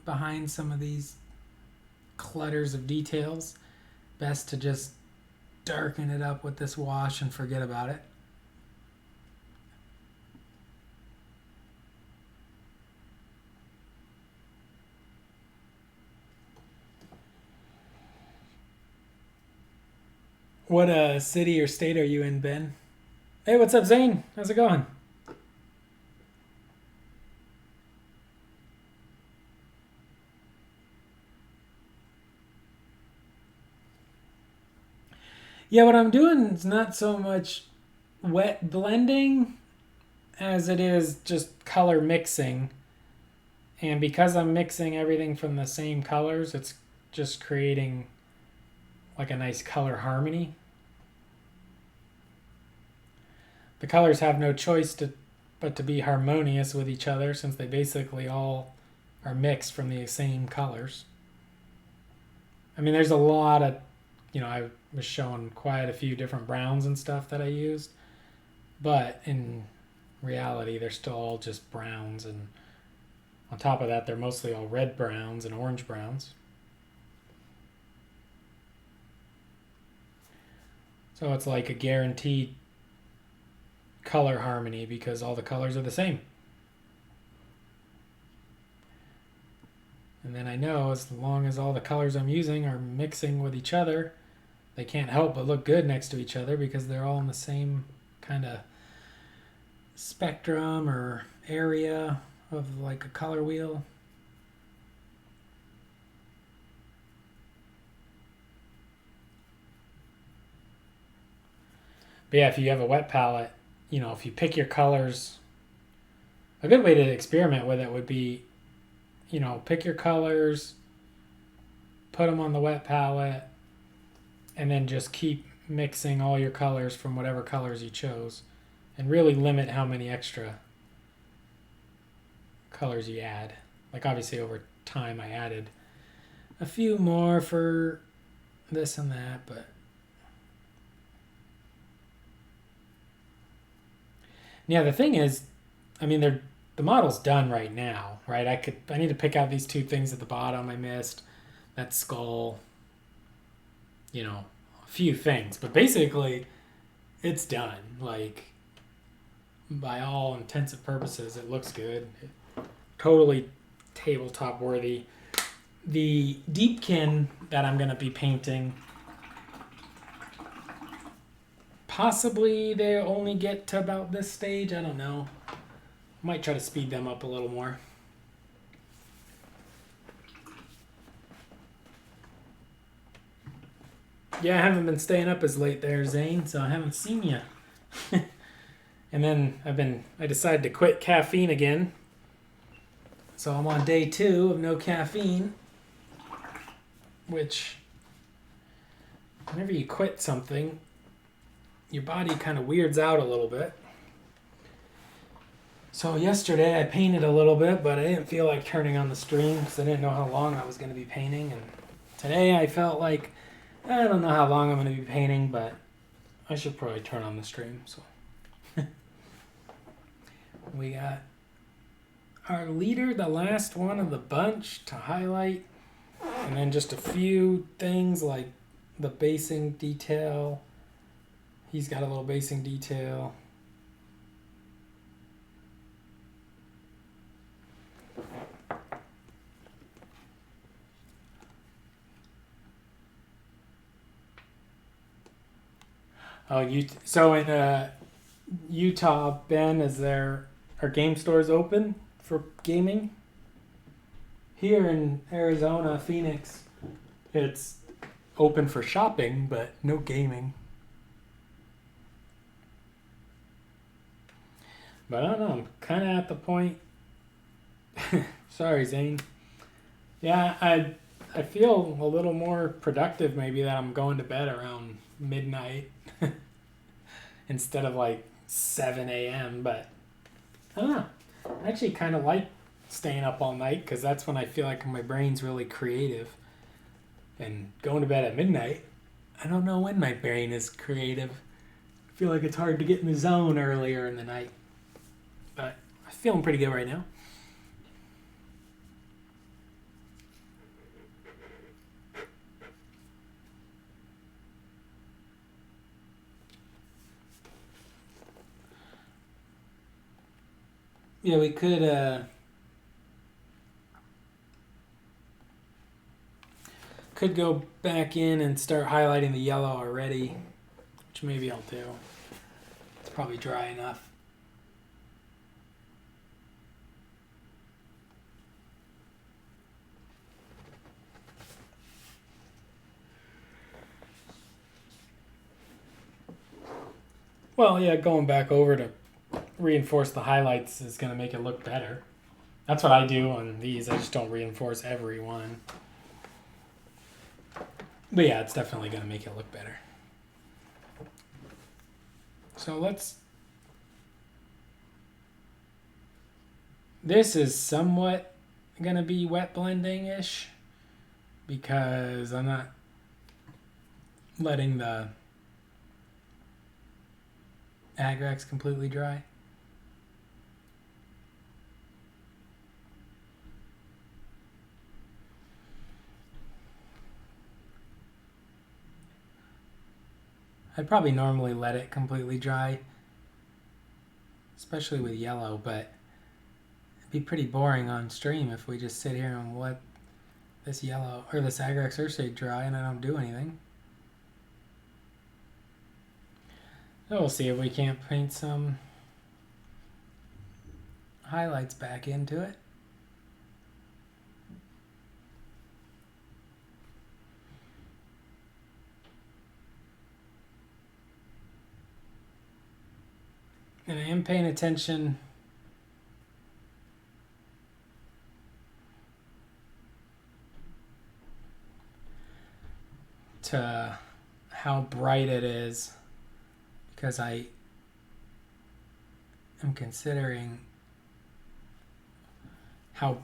behind some of these clutters of details. Best to just darken it up with this wash and forget about it. What city or state are you in, Ben? Hey, what's up, Zane? How's it going? Yeah, what I'm doing is not so much wet blending as it is just color mixing. And because I'm mixing everything from the same colors, it's just creating like a nice color harmony. The colors have no choice but to be harmonious with each other since they basically all are mixed from the same colors. I mean, there's a lot of, I was showing quite a few different browns and stuff that I used, but in reality, they're still all just browns, and on top of that, they're mostly all red browns and orange browns. So it's like a guaranteed color harmony because all the colors are the same. And then I know as long as all the colors I'm using are mixing with each other, they can't help but look good next to each other because they're all in the same kind of spectrum or area of like a color wheel. But yeah, if you have a wet palette, if you pick your colors, a good way to experiment with it would be, pick your colors, put them on the wet palette, and then just keep mixing all your colors from whatever colors you chose, and really limit how many extra colors you add. Like obviously over time I added a few more for this and that, but yeah, the thing is, I mean, the model's done right now, right? I need to pick out these two things at the bottom I missed, that skull, a few things, but basically it's done. Like by all intents and purposes, it looks good. Totally tabletop worthy. The Deepkin that I'm going to be painting, possibly they only get to about this stage. I don't know. Might try to speed them up a little more. Yeah, I haven't been staying up as late there, Zane, so I haven't seen you. And then I decided to quit caffeine again. So I'm on day 2 of no caffeine, which whenever you quit something, your body kind of weirds out a little bit. So yesterday I painted a little bit, but I didn't feel like turning on the stream because I didn't know how long I was going to be painting. And today I felt like, I don't know how long I'm going to be painting, but I should probably turn on the stream. So we got our leader, the last one of the bunch to highlight, and then just a few things like the basing detail. He's got a little basing detail. Oh, so in Utah, Ben, are game stores open for gaming? Here in Arizona, Phoenix, it's open for shopping, but no gaming. But I don't know, I'm kind of at the point. Sorry, Zane. Yeah, I feel a little more productive maybe that I'm going to bed around midnight instead of like 7 a.m. But I don't know. I actually kind of like staying up all night because that's when I feel like my brain's really creative. And going to bed at midnight, I don't know when my brain is creative. I feel like it's hard to get in the zone earlier in the night. But I'm feeling pretty good right now. Yeah, we could go back in and start highlighting the yellow already, which maybe I'll do. It's probably dry enough. Well, yeah, going back over to reinforce the highlights is going to make it look better. That's what I do on these. I just don't reinforce every one. But yeah, it's definitely going to make it look better. So this is somewhat going to be wet blending-ish because I'm not letting the Agrax completely dry. I'd probably normally let it completely dry, especially with yellow, but it'd be pretty boring on stream if we just sit here and let this yellow or this Agrax Ursae dry and I don't do anything. So we'll see if we can't paint some highlights back into it. And I am paying attention to how bright it is because I am considering how,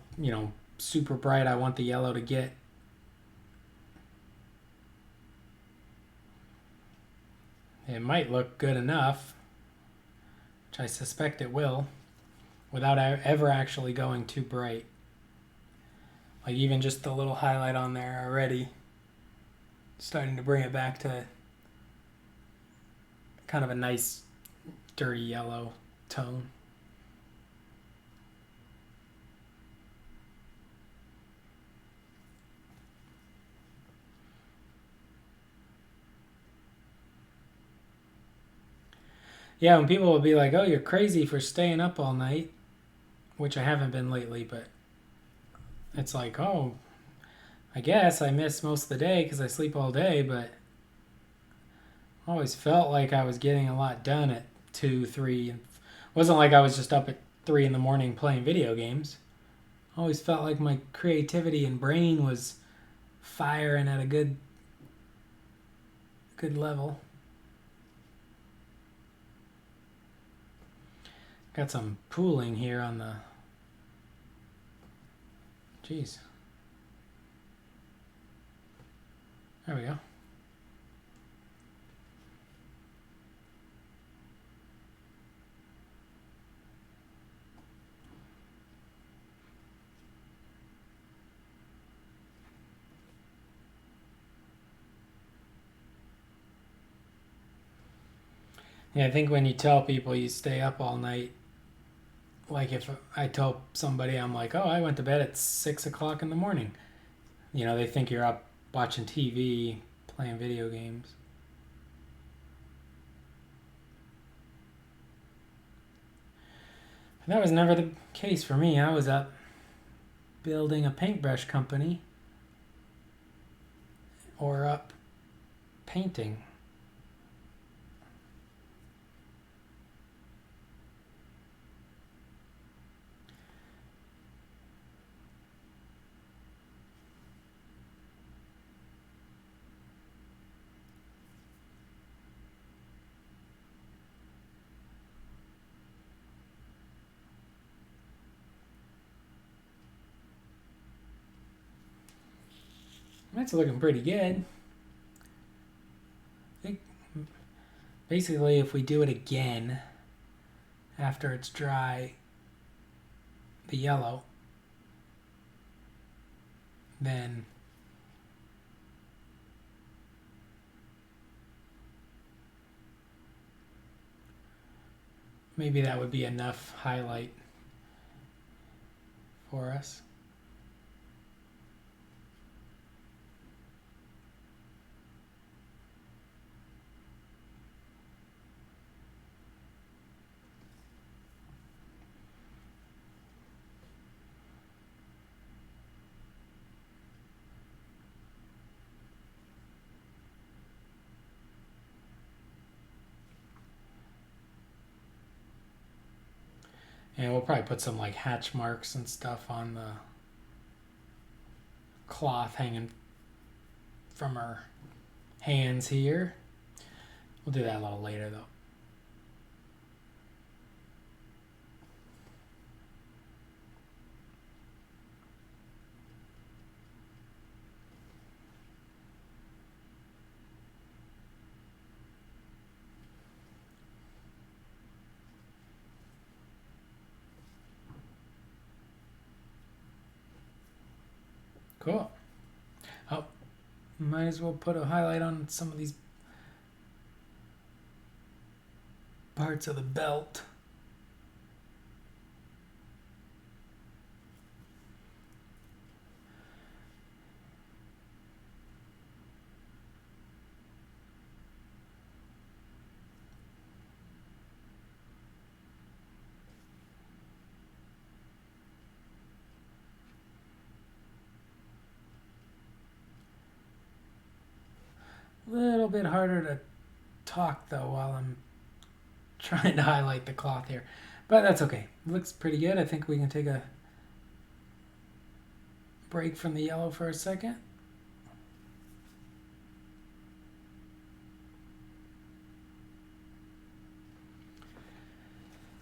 super bright I want the yellow to get. It might look good enough, which I suspect it will, without ever actually going too bright. Like even just the little highlight on there already, starting to bring it back to kind of a nice dirty yellow tone. Yeah, when people will be like, oh, you're crazy for staying up all night, which I haven't been lately, but it's like, oh, I guess I miss most of the day because I sleep all day, but I always felt like I was getting a lot done at 2, 3. It wasn't like I was just up at 3 in the morning playing video games. I always felt like my creativity and brain was firing at a good level. Got some pooling here on the... Jeez. There we go. Yeah, I think when you tell people you stay up all night, like if I tell somebody I'm like, oh, I went to bed at 6 o'clock in the morning, you know, they think you're up watching TV, playing video games. And that was never the case for me. I was up building a paintbrush company or up painting. That's looking pretty good. Basically, if we do it again after it's dry, the yellow, then maybe that would be enough highlight for us. And we'll probably put some like hatch marks and stuff on the cloth hanging from her hands here. We'll do that a little later though. Cool. Oh, might as well put a highlight on some of these parts of the belt. A little bit harder to talk though while I'm trying to highlight the cloth here, but that's okay. It looks pretty good. I think we can take a break from the yellow for a second.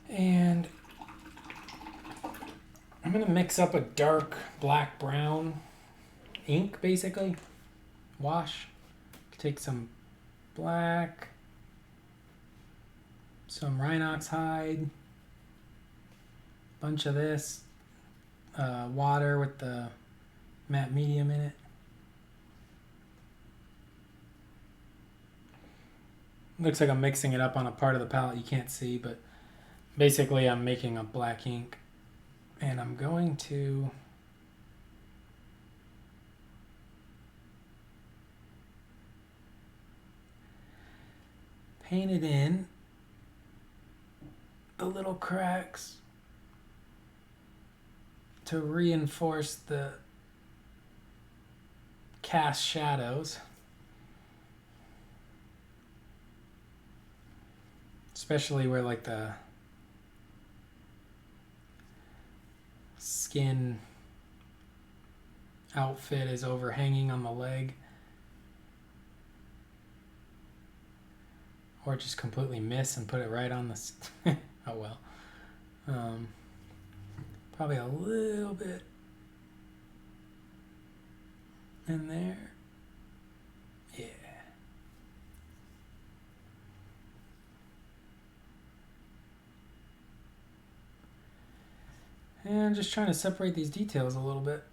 And I'm going to mix up a dark black brown ink, basically. Wash. Take some black, some Rhinox hide, bunch of this, water with the matte medium in it. Looks like I'm mixing it up on a part of the palette you can't see, but basically I'm making a black ink, and I'm going to paint it in the little cracks to reinforce the cast shadows, especially where like the skin outfit is overhanging on the leg, or just completely miss and put it right on the oh well. Probably a little bit in there. Yeah. And just trying to separate these details a little bit.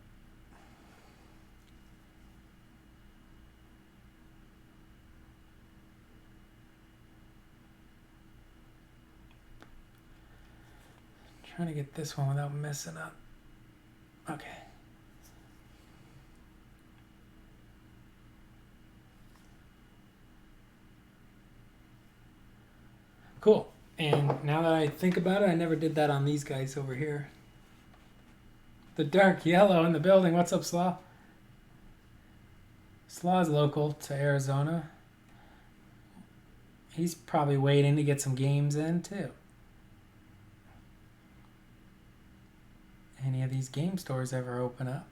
trying to get this one without messing up. Okay. Cool. And now that I think about it, I never did that on these guys over here. The dark yellow in the building. What's up, Slaw? Slaw's local to Arizona. He's probably waiting to get some games in, too. Any of these game stores ever open up?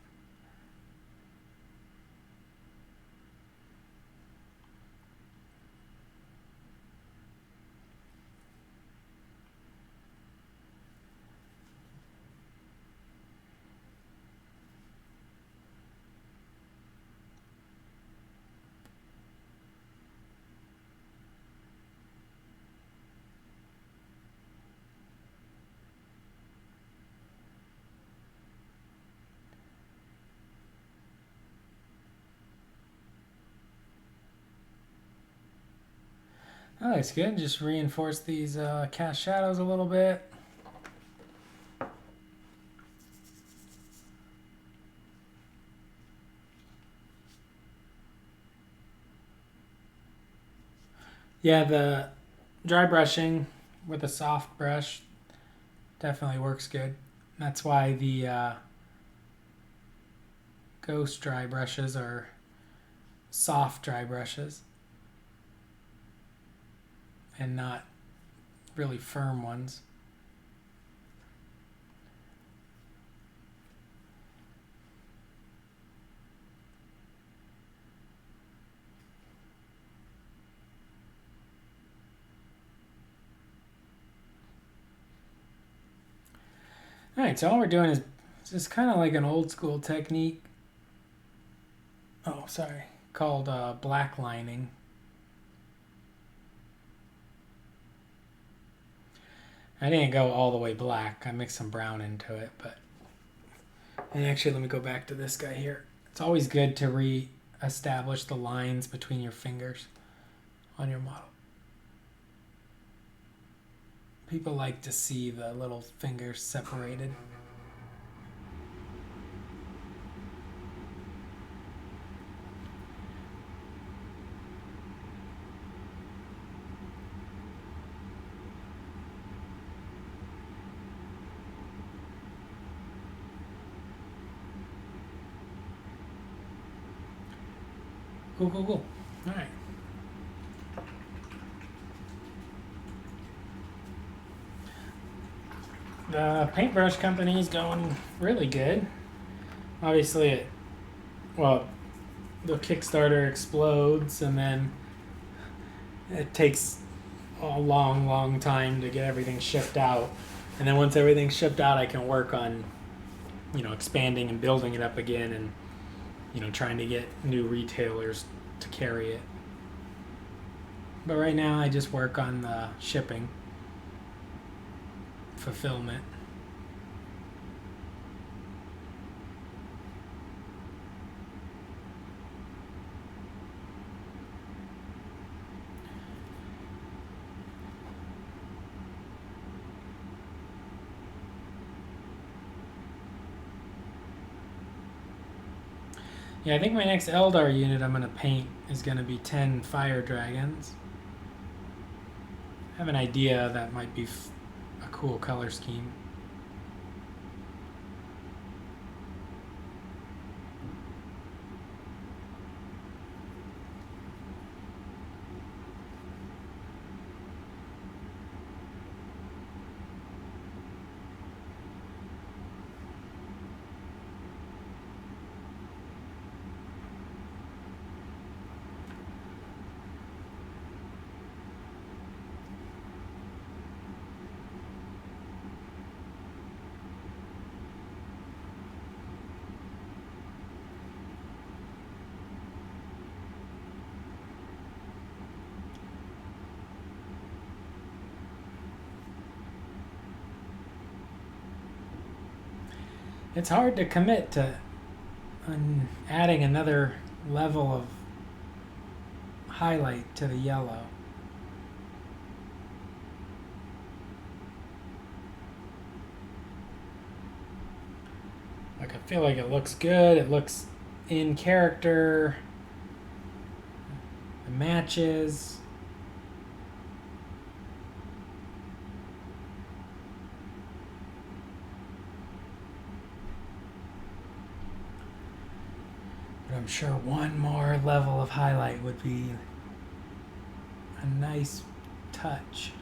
Oh, that's good. Just reinforce these cast shadows a little bit. Yeah, the dry brushing with a soft brush definitely works good. That's why the ghost dry brushes are soft dry brushes and not really firm ones. Alright, so all we're doing is just kind of like an old school technique. Oh, sorry. Called black lining. I didn't go all the way black. I mixed some brown into it, but... And actually, let me go back to this guy here. It's always good to re-establish the lines between your fingers on your model. People like to see the little fingers separated. Cool. All right. The paintbrush company is going really good. Obviously, the Kickstarter explodes, and then it takes a long time to get everything shipped out. And then once everything's shipped out, I can work on, expanding and building it up again, and trying to get new retailers to carry it. But right now I just work on the shipping, fulfillment. Yeah, I think my next Eldar unit I'm going to paint is going to be 10 fire dragons. I have an idea that might be a cool color scheme. It's hard to commit to adding another level of highlight to the yellow. Like, I feel like it looks good. It looks in character. It matches. But I'm sure one more level of highlight would be a nice touch.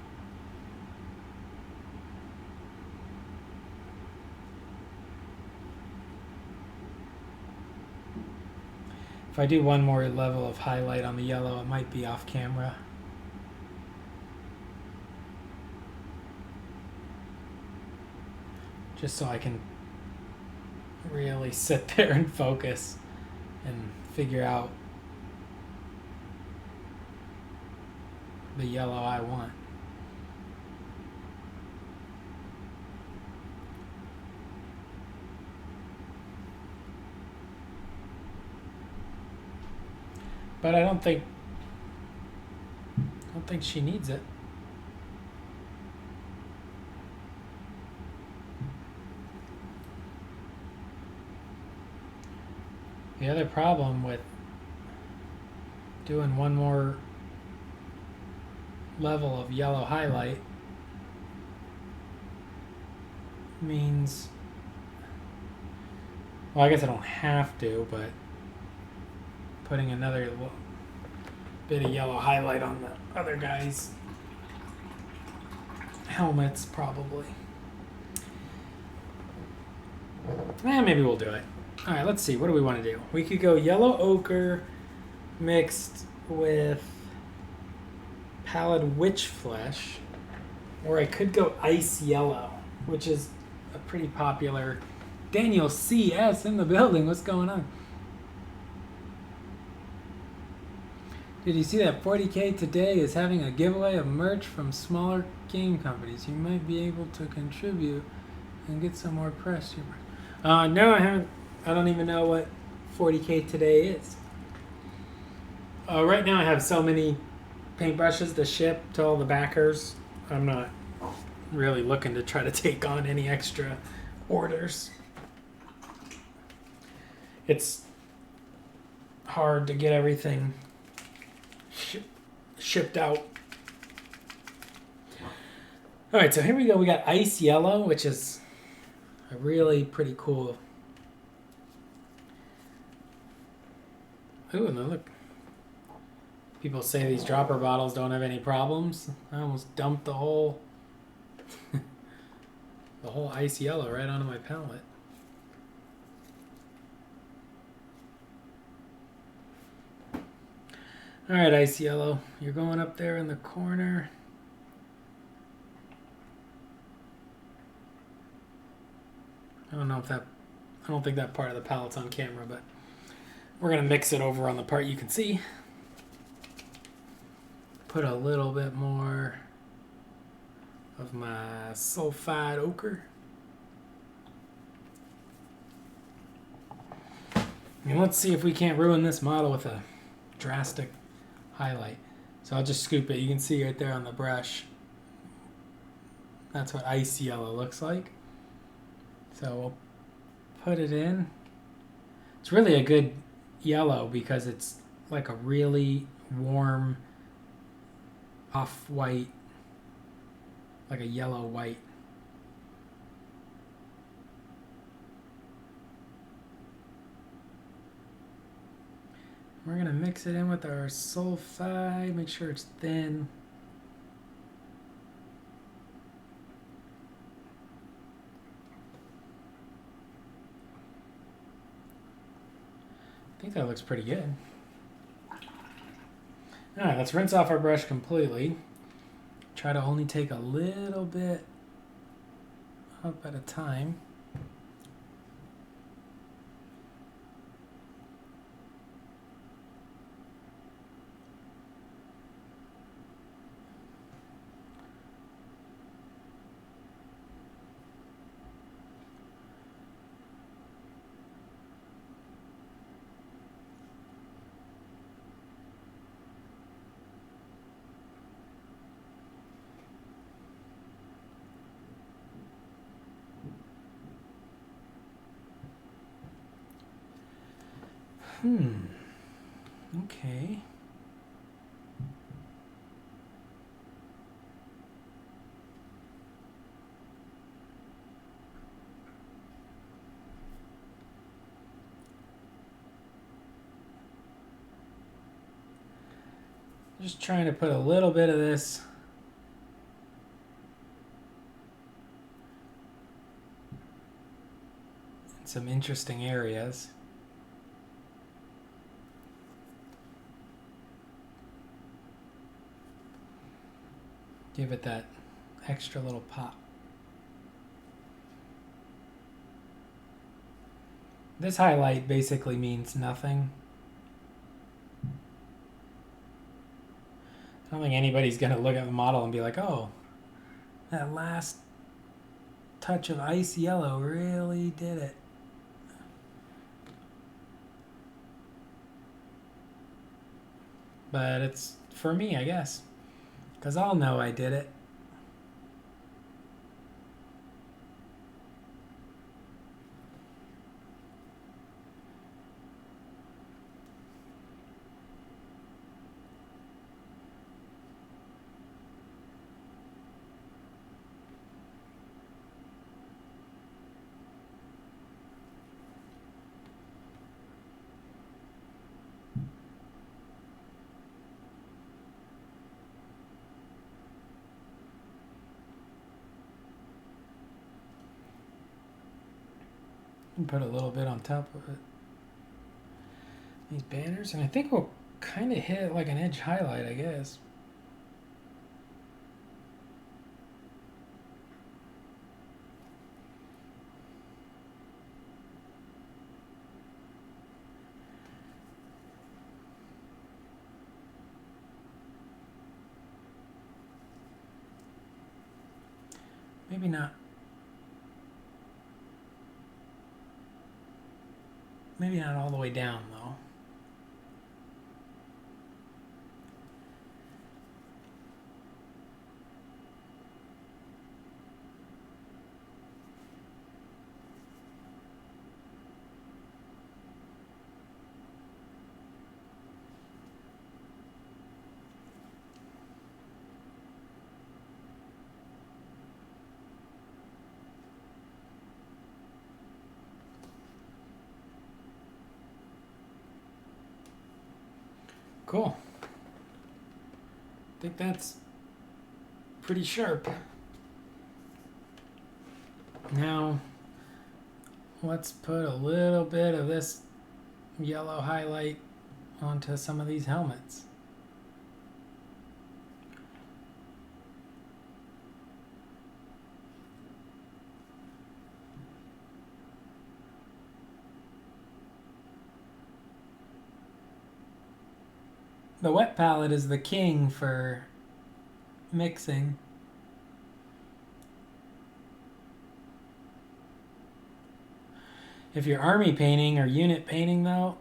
If I do one more level of highlight on the yellow, it might be off camera. Just so I can really sit there and focus and figure out the yellow I want. But I don't think she needs it. The other problem with doing one more level of yellow highlight means, well, I guess I don't have to, but putting another bit of yellow highlight on the other guy's helmets probably. Maybe we'll do it. All right, let's see. What do we want to do? We could go yellow ochre mixed with pallid witch flesh, or I could go ice yellow, which is a pretty popular. Daniel CS in the building. What's going on? Did you see that 40K today is having a giveaway of merch from smaller game companies? You might be able to contribute and get some more press. No, I haven't. I don't even know what 40K today is. Right now I have so many paintbrushes to ship to all the backers. I'm not really looking to try to take on any extra orders. It's hard to get everything shipped out. All right, so here we go. We got ice yellow, which is a really pretty cool. Ooh, and look. People say these dropper bottles don't have any problems. I almost dumped the whole the whole ice yellow right onto my palette. All right, ice yellow, you're going up there in the corner. I don't think that part of the palette's on camera, but we're gonna mix it over on the part you can see. Put a little bit more of my sulfide ochre. And let's see if we can't ruin this model with a drastic highlight. So I'll just scoop it. You can see right there on the brush. That's what ice yellow looks like. So we'll put it in. It's really a good yellow because it's like a really warm off-white, like a yellow white. We're gonna mix it in with our sulfide, make sure it's thin. I think that looks pretty good. All right, let's rinse off our brush completely. Try to only take a little bit up at a time. Okay. Just trying to put a little bit of this in some interesting areas. Give it that extra little pop. This highlight basically means nothing. I don't think anybody's going to look at the model and be like, oh, that last touch of ice yellow really did it. But it's for me, I guess, because I'll know I did it. And put a little bit on top of it. These banners, and I think we'll kind of hit like an edge highlight, I guess. Maybe not. Maybe not all the way down, though. Cool. I think that's pretty sharp. Now, let's put a little bit of this yellow highlight onto some of these helmets. The wet palette is the king for mixing. If you're army painting or unit painting, though,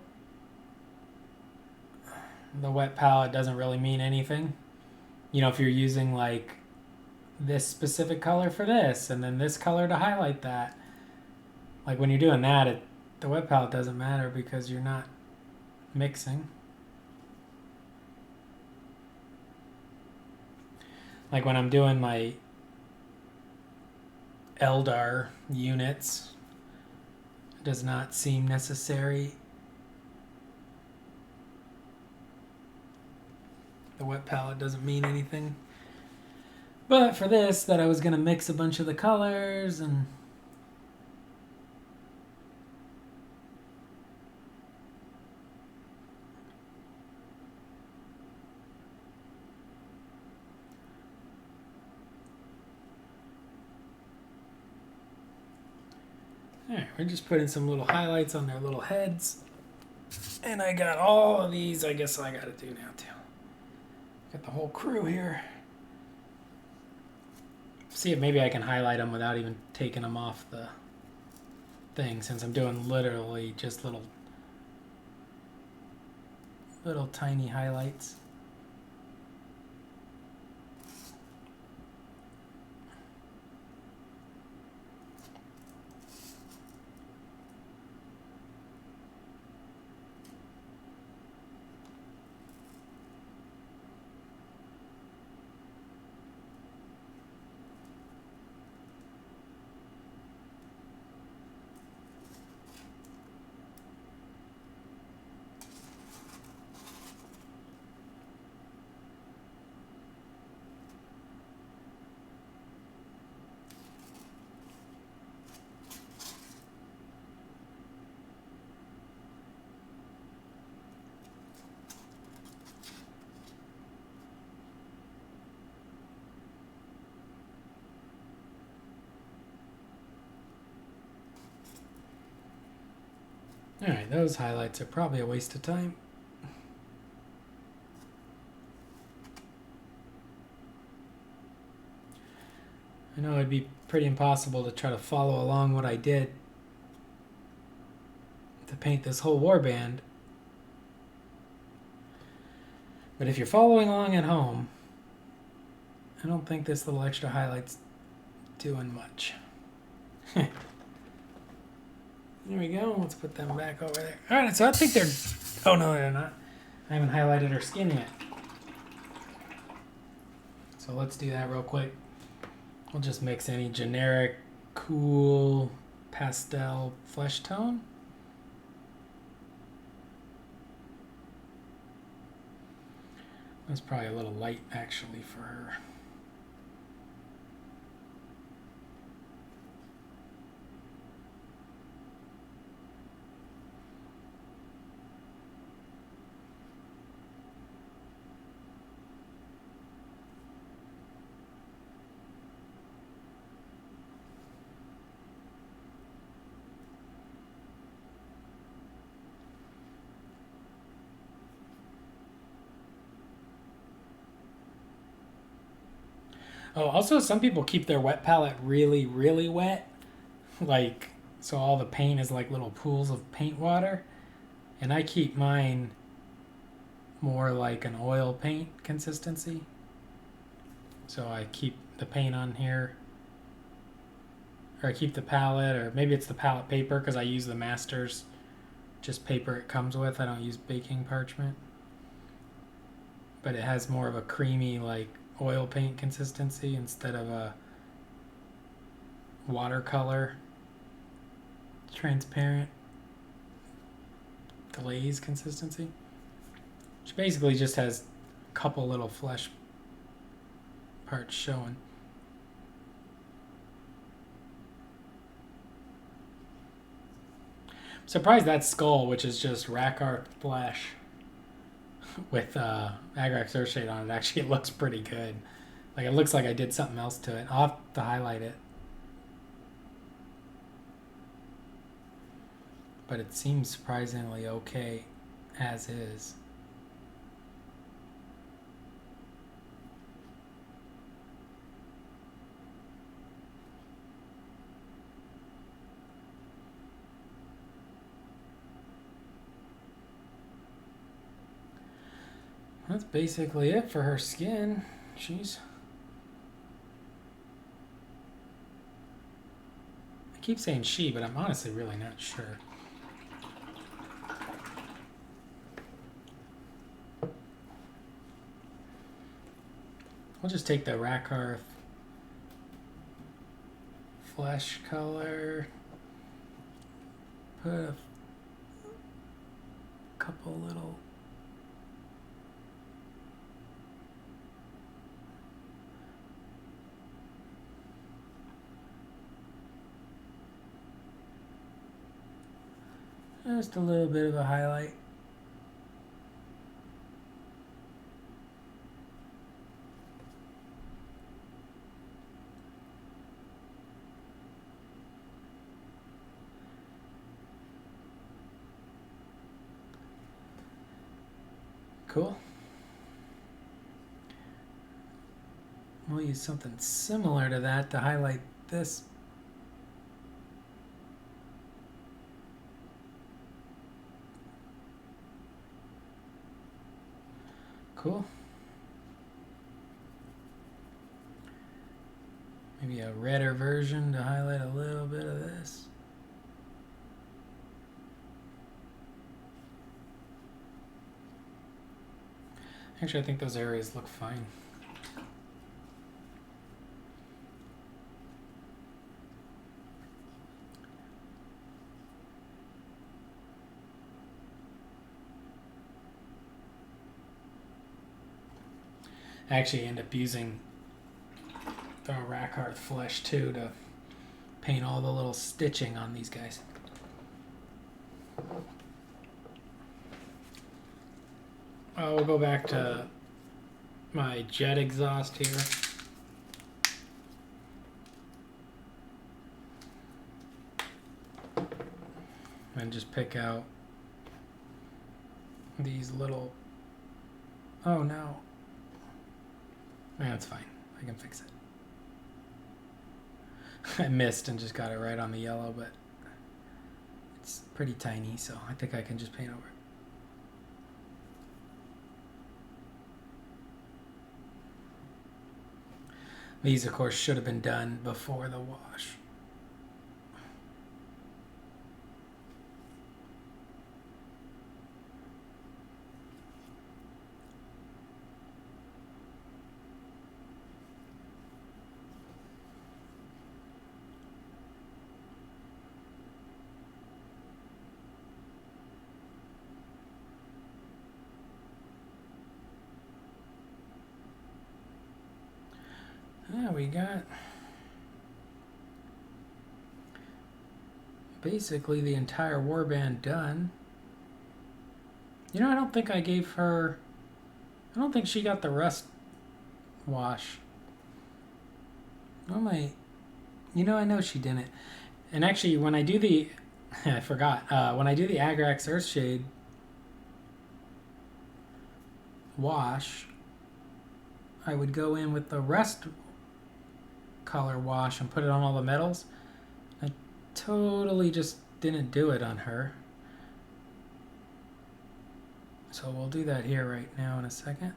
the wet palette doesn't really mean anything. You know, if you're using like this specific color for this and then this color to highlight that, like when you're doing that, the wet palette doesn't matter because you're not mixing. Like when I'm doing my Eldar units, it does not seem necessary. The wet palette doesn't mean anything. But for this, that I was going to mix a bunch of the colors and Alright, we're just putting some little highlights on their little heads. And I got all of these, I guess I gotta do now too. Got the whole crew here. See if maybe I can highlight them without even taking them off the thing, since I'm doing literally just little tiny highlights. Alright, those highlights are probably a waste of time. I know it'd be pretty impossible to try to follow along what I did to paint this whole warband. But if you're following along at home, I don't think this little extra highlight's doing much. There we go. Let's put them back over there. Alright, so I think they're... Oh, no, they're not. I haven't highlighted her skin yet. So let's do that real quick. We'll just mix any generic, cool, pastel flesh tone. That's probably a little light, actually, for her. Oh, also some people keep their wet palette really, really wet. Like, so all the paint is like little pools of paint water. And I keep mine more like an oil paint consistency. So I keep the paint on here. Or I keep the palette, or maybe it's the palette paper because I use the Masters just paper it comes with. I don't use baking parchment. But it has more of a creamy, like, oil paint consistency instead of a watercolor transparent glaze consistency, which basically just has a couple little flesh parts showing. I'm surprised that skull, which is just rack art flesh with Agrax Earthshade on it, actually it looks pretty good. Like, it looks like I did something else to it. I'll have to highlight it. But it seems surprisingly okay as is. That's basically it for her skin. I keep saying she, but I'm honestly really not sure. I'll just take the Rakarth flesh color, put a couple little just a little bit of a highlight. Cool. We'll use something similar to that to highlight this. Cool. Maybe a redder version to highlight a little bit of this. Actually, I think those areas look fine. I actually end up using the Rakarth flesh too to paint all the little stitching on these guys. We'll go back to my jet exhaust here. and just pick out these little, oh no, that's fine, I can fix it. I missed and just got it right on the yellow, but it's pretty tiny, so I think I can just paint over it. These, of course, should have been done before the wash. Yeah, we got basically the entire warband done. You know, I don't think I gave her, I don't think she got the rust wash. Oh my, you know, I know she didn't. And actually, when I do the, I forgot, when I do the Agrax Earthshade wash, I would go in with the rust color wash and put it on all the metals. I totally just didn't do it on her. So we'll do that here right now in a second.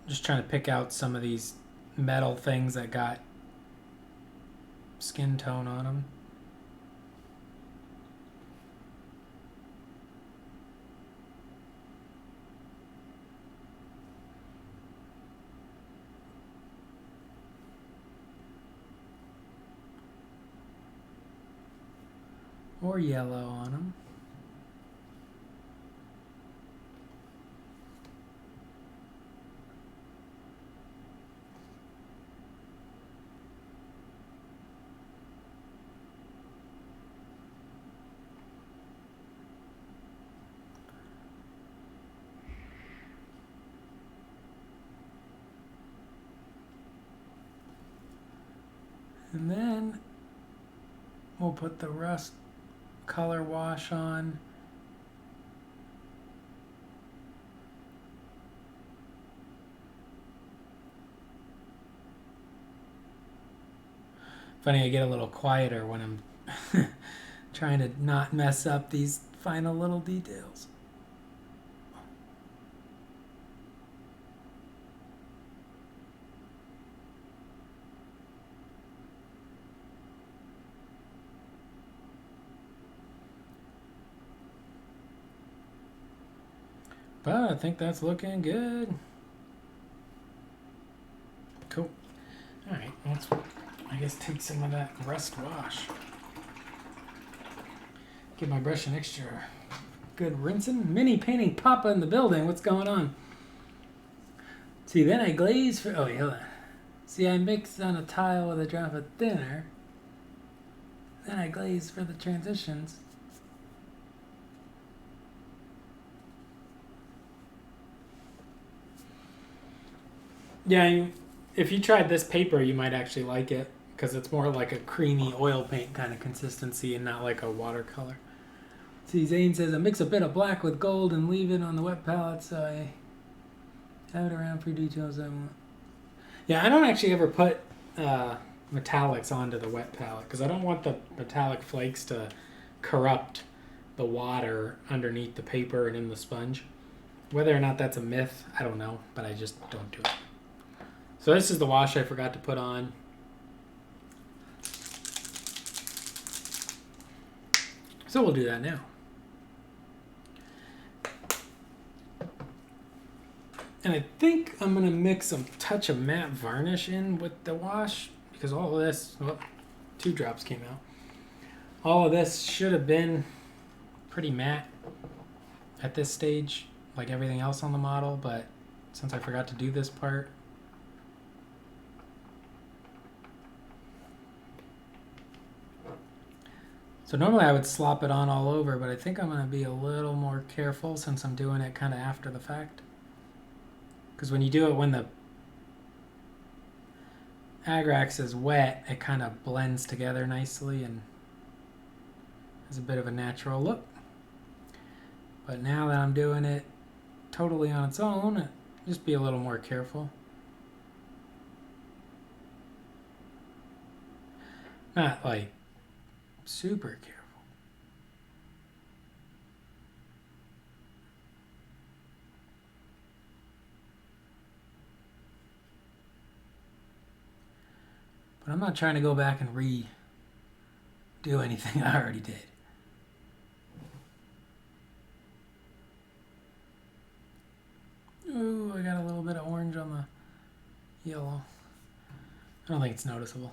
Just trying to pick out some of these metal things that got skin tone on them. Or yellow on them. And then we'll put the rust color wash on. Funny, I get a little quieter when I'm trying to not mess up these final little details. But I think that's looking good. Cool. All right, let's, I guess, take some of that rust wash. Give my brush an extra good rinsing. Mini painting Papa in the building. What's going on? See, then I glaze for, oh, wait, hold on. See, I mix on a tile with a drop of thinner. Then I glaze for the transitions. Yeah, if you tried this paper, you might actually like it because it's more like a creamy oil paint kind of consistency and not like a watercolor. See, Zane says, I mix a bit of black with gold and leave it on the wet palette so I have it around for details I want. Yeah, I don't actually ever put metallics onto the wet palette because I don't want the metallic flakes to corrupt the water underneath the paper and in the sponge. Whether or not that's a myth, I don't know, but I just don't do it. So this is the wash I forgot to put on. So we'll do that now. And I think I'm going to mix a touch of matte varnish in with the wash because all of this, well, 2 drops came out. All of this should have been pretty matte at this stage, like everything else on the model, but since I forgot to do this part, so normally I would slop it on all over, but I think I'm going to be a little more careful since I'm doing it kind of after the fact. Because when you do it when the Agrax is wet, it kind of blends together nicely. And It's a bit of a natural look. But now that I'm doing it totally on its own, just be a little more careful. Not like super careful. But I'm not trying to go back and redo anything I already did. Ooh, I got a little bit of orange on the yellow. I don't think it's noticeable.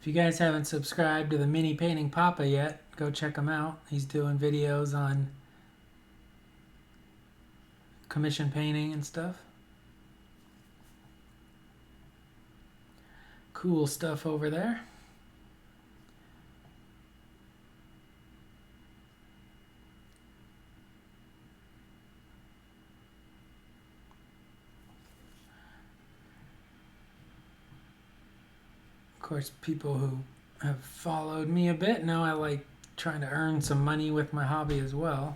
If you guys haven't subscribed to the Mini Painting Papa yet, go check him out. He's doing videos on commission painting and stuff. Cool stuff over there. Of course, people who have followed me a bit know I like trying to earn some money with my hobby as well.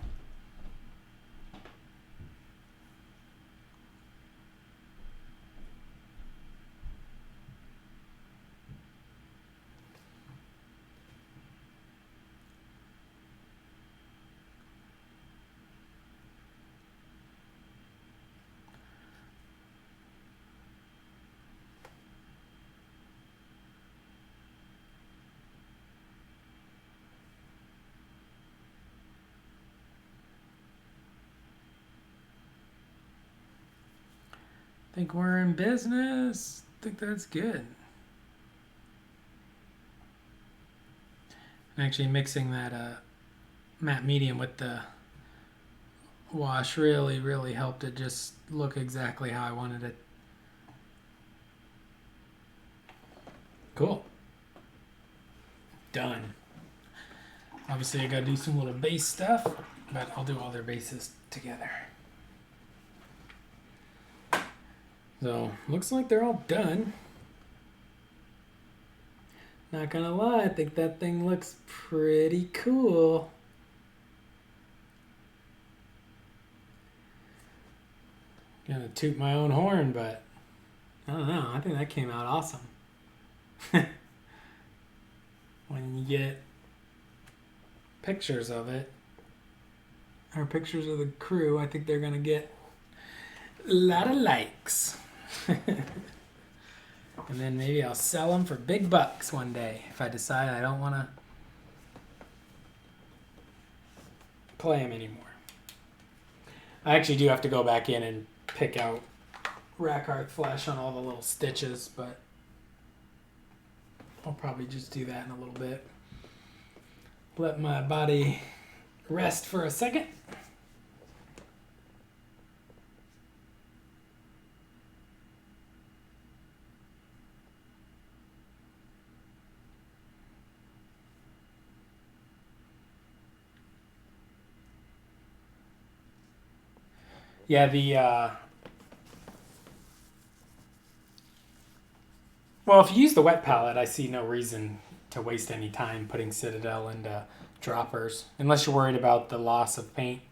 Think we're in business. Think that's good. And actually mixing that matte medium with the wash really helped it just look exactly how I wanted it. Cool. Done. Obviously I gotta do some little base stuff, but I'll do all their bases together. So, looks like they're all done. Not gonna lie, I think that thing looks pretty cool. Gonna toot my own horn, but I don't know. I think that came out awesome. When you get pictures of it, or pictures of the crew, I think they're gonna get a lot of likes. And then maybe I'll sell them for big bucks one day if I decide I don't want to play them anymore. I actually do have to go back in and pick out rack art flesh on all the little stitches, but I'll probably just do that in a little bit. Let my body rest for a second. Yeah, well, if you use the wet palette, I see no reason to waste any time putting Citadel into droppers, unless you're worried about the loss of paint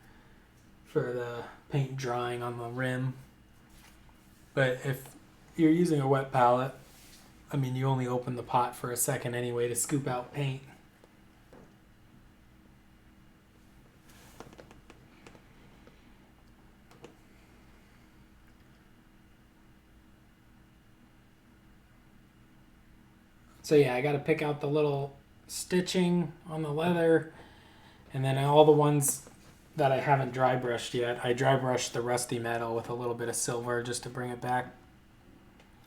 for the paint drying on the rim. But if you're using a wet palette, I mean, you only open the pot for a second anyway to scoop out paint. So yeah, I got to pick out the little stitching on the leather, and then all the ones that I haven't dry brushed yet, I dry brushed the rusty metal with a little bit of silver just to bring it back.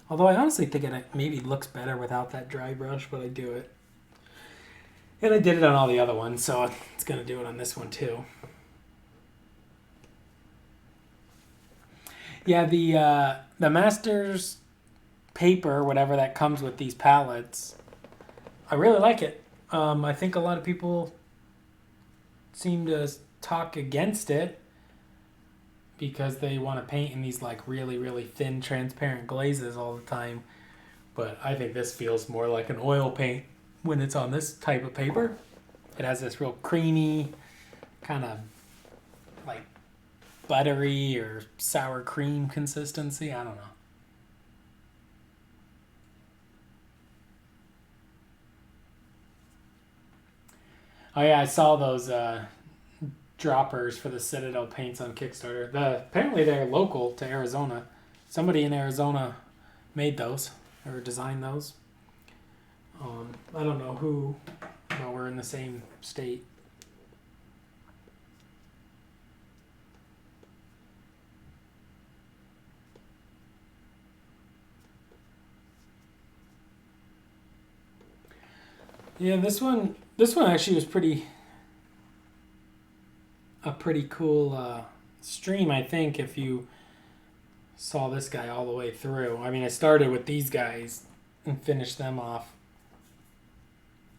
Although I honestly think it maybe looks better without that dry brush, but I do it. And I did it on all the other ones, so it's going to do it on this one too. Yeah, the Masters paper, whatever that comes with these palettes, I really like it. I think a lot of people seem to talk against it because they want to paint in these like really, really thin, transparent glazes all the time. But I think this feels more like an oil paint when it's on this type of paper. It has this real creamy, kind of like buttery or sour cream consistency. I don't know. Oh yeah, I saw those droppers for the Citadel paints on Kickstarter. Apparently they're local to Arizona. Somebody in Arizona made those or designed those. I don't know who, but we're in the same state. Yeah, this one actually was a pretty cool stream, I think, if you saw this guy all the way through. I mean, I started with these guys and finished them off.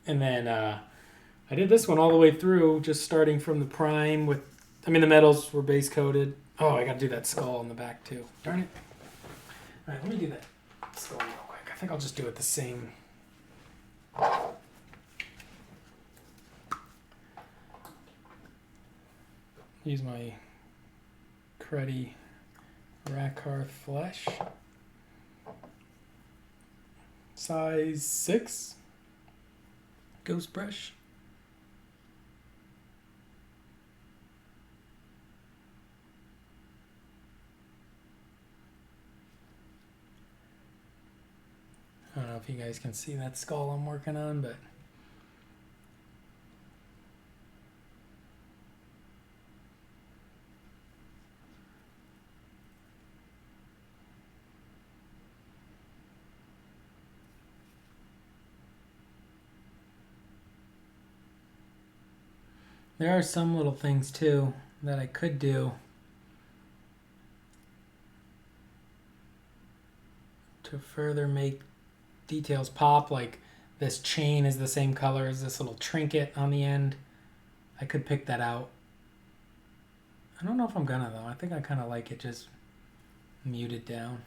And then I did this one all the way through, just starting from the prime with, I mean, the metals were base coated. Oh, I got to do that skull on the back too. Darn it. All right, let me do that skull real quick. I think I'll just do it the same. Use my cruddy Rackhearth flesh. Size 6. Ghost brush. I don't know if you guys can see that skull I'm working on, but there are some little things too that I could do to further make details pop, like this chain is the same color as this little trinket on the end. I could pick that out. I don't know if I'm gonna though. I think I kind of like it just muted down.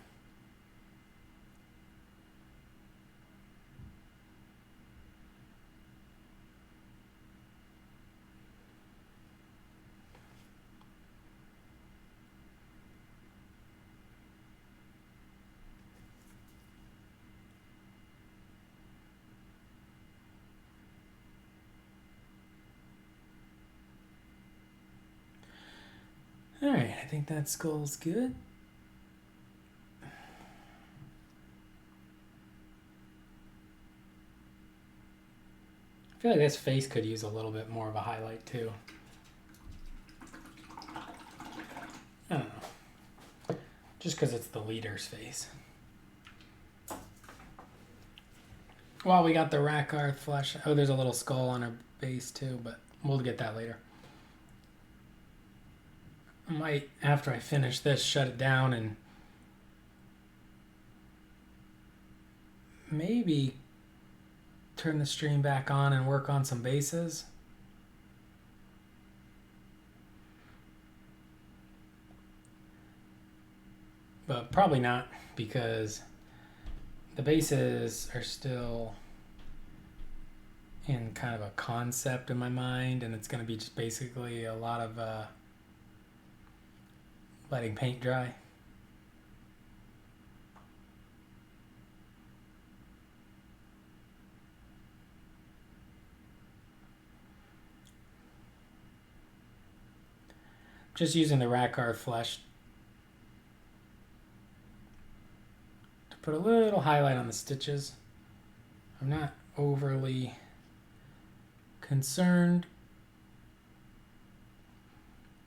Alright, I think that skull's good. I feel like this face could use a little bit more of a highlight too. I don't know. Just because it's the leader's face. Well, we got the Rackhearth flesh. Oh, there's a little skull on her base too, but we'll get that later. I might, after I finish this, shut it down and maybe turn the stream back on and work on some bases. But probably not, because the bases are still in kind of a concept in my mind, and it's going to be just basically a lot of letting paint dry. Just using the Rackhearth flesh to put a little highlight on the stitches. I'm not overly concerned.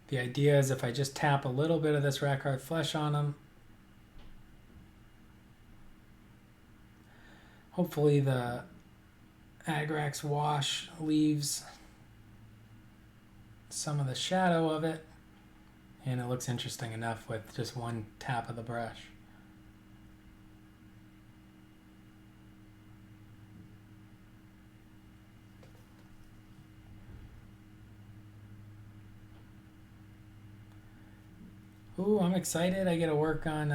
The idea is if I just tap a little bit of this Rackhearth flesh on them, hopefully the Agrax wash leaves some of the shadow of it, And it looks interesting enough with just one tap of the brush. Ooh, I'm excited. I get to work on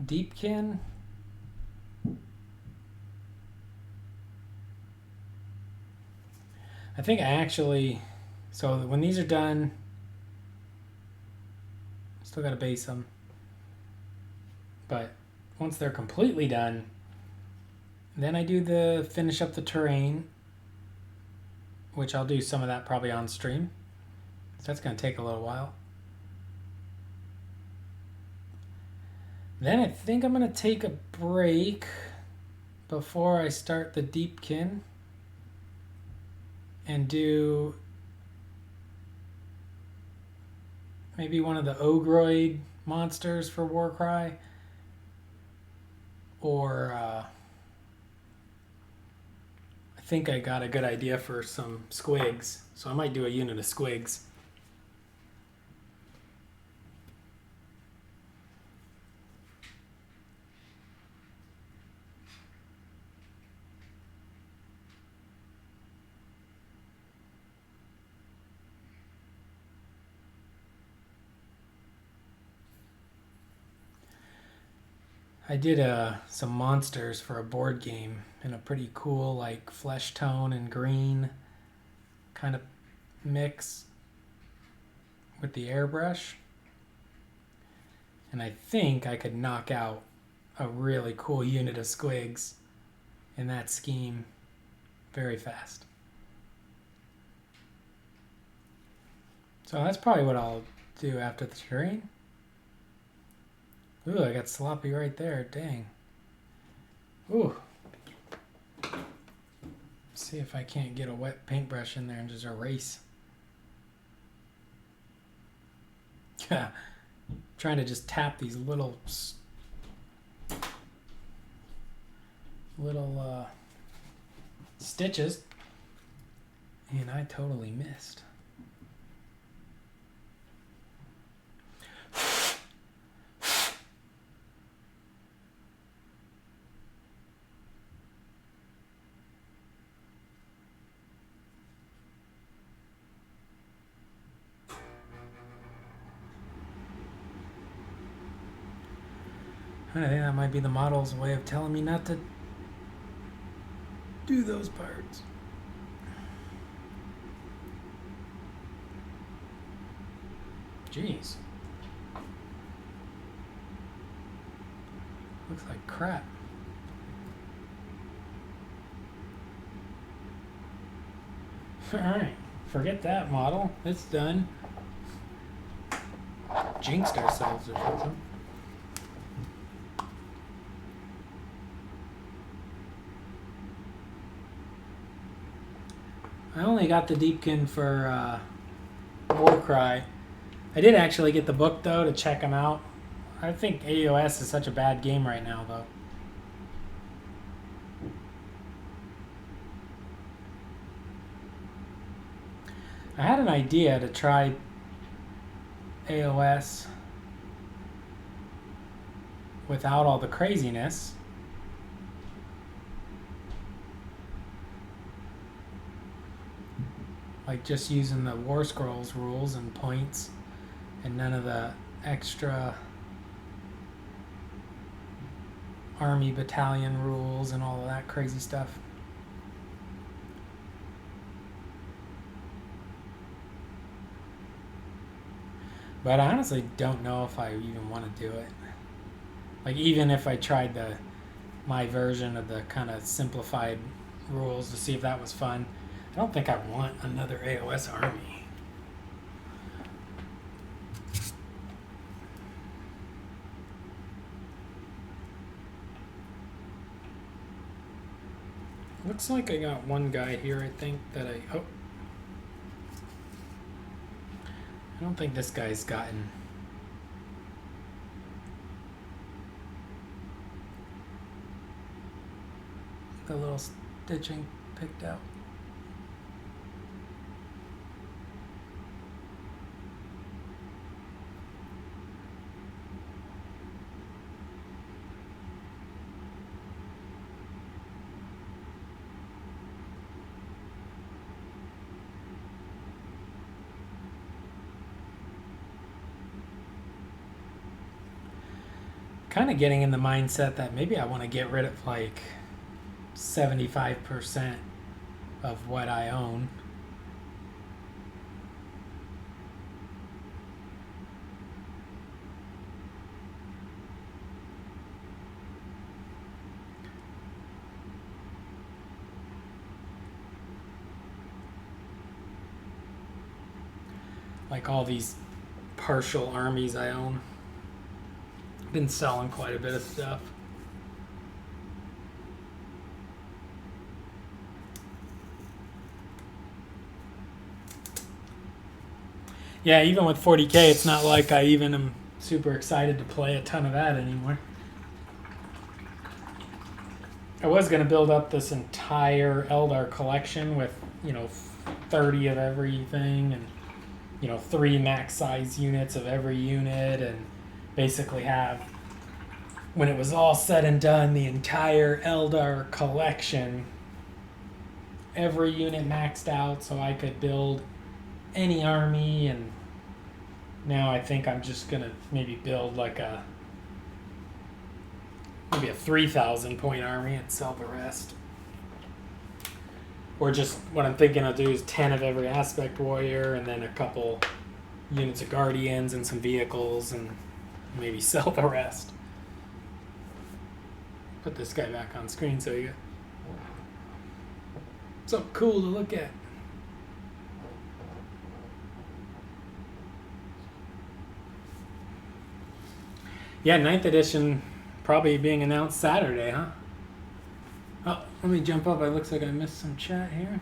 Deepkin. I think I actually, so when these are done, still got to base them. But once they're completely done, then I do the finish up the terrain, which I'll do some of that probably on stream. So that's going to take a little while. Then I think I'm going to take a break before I start the Deepkin and do maybe one of the Ogroid monsters for Warcry, or I think I got a good idea for some squigs, so I might do a unit of squigs. I did some monsters for a board game in a pretty cool like flesh tone and green kind of mix with the airbrush. And I think I could knock out a really cool unit of squigs in that scheme very fast. So that's probably what I'll do after the terrain. Ooh, I got sloppy right there. Dang. Ooh. See if I can't get a wet paintbrush in there and just erase. Yeah. Trying to just tap these little stitches. And I totally missed. I think that might be the model's way of telling me not to do those parts. Jeez. Looks like crap. Alright, forget that model. It's done. Jinxed ourselves or something. I only got the Deepkin for Warcry. I did actually get the book though to check them out. I think AoS is such a bad game right now though. I had an idea to try AoS without all the craziness. Like just using the War Scrolls rules and points and none of the extra army battalion rules and all of that crazy stuff. But I honestly don't know if I even want to do it. Like even if I tried my version of the kind of simplified rules to see if that was fun, I don't think I want another AoS army. Looks like I got one guy here, I think, that I don't think this guy's gotten the little stitching picked out. kind of getting in the mindset that maybe I want to get rid of like 75% of what I own. Like all these partial armies I own. Been selling quite a bit of stuff. Yeah, even with 40k, it's not like I even am super excited to play a ton of that anymore. I was going to build up this entire Eldar collection with, 30 of everything and, 3 max size units of every unit, and basically have, when it was all said and done, the entire Eldar collection, every unit maxed out so I could build any army. And now I think I'm just gonna maybe build like maybe a 3,000 point army and sell the rest. Or just what I'm thinking I'll do is 10 of every aspect warrior and then a couple units of guardians and some vehicles and maybe sell the rest. Put this guy back on screen so you get something cool to look at. Yeah, 9th edition probably being announced Saturday, huh? Oh, let me jump up. It looks like I missed some chat here.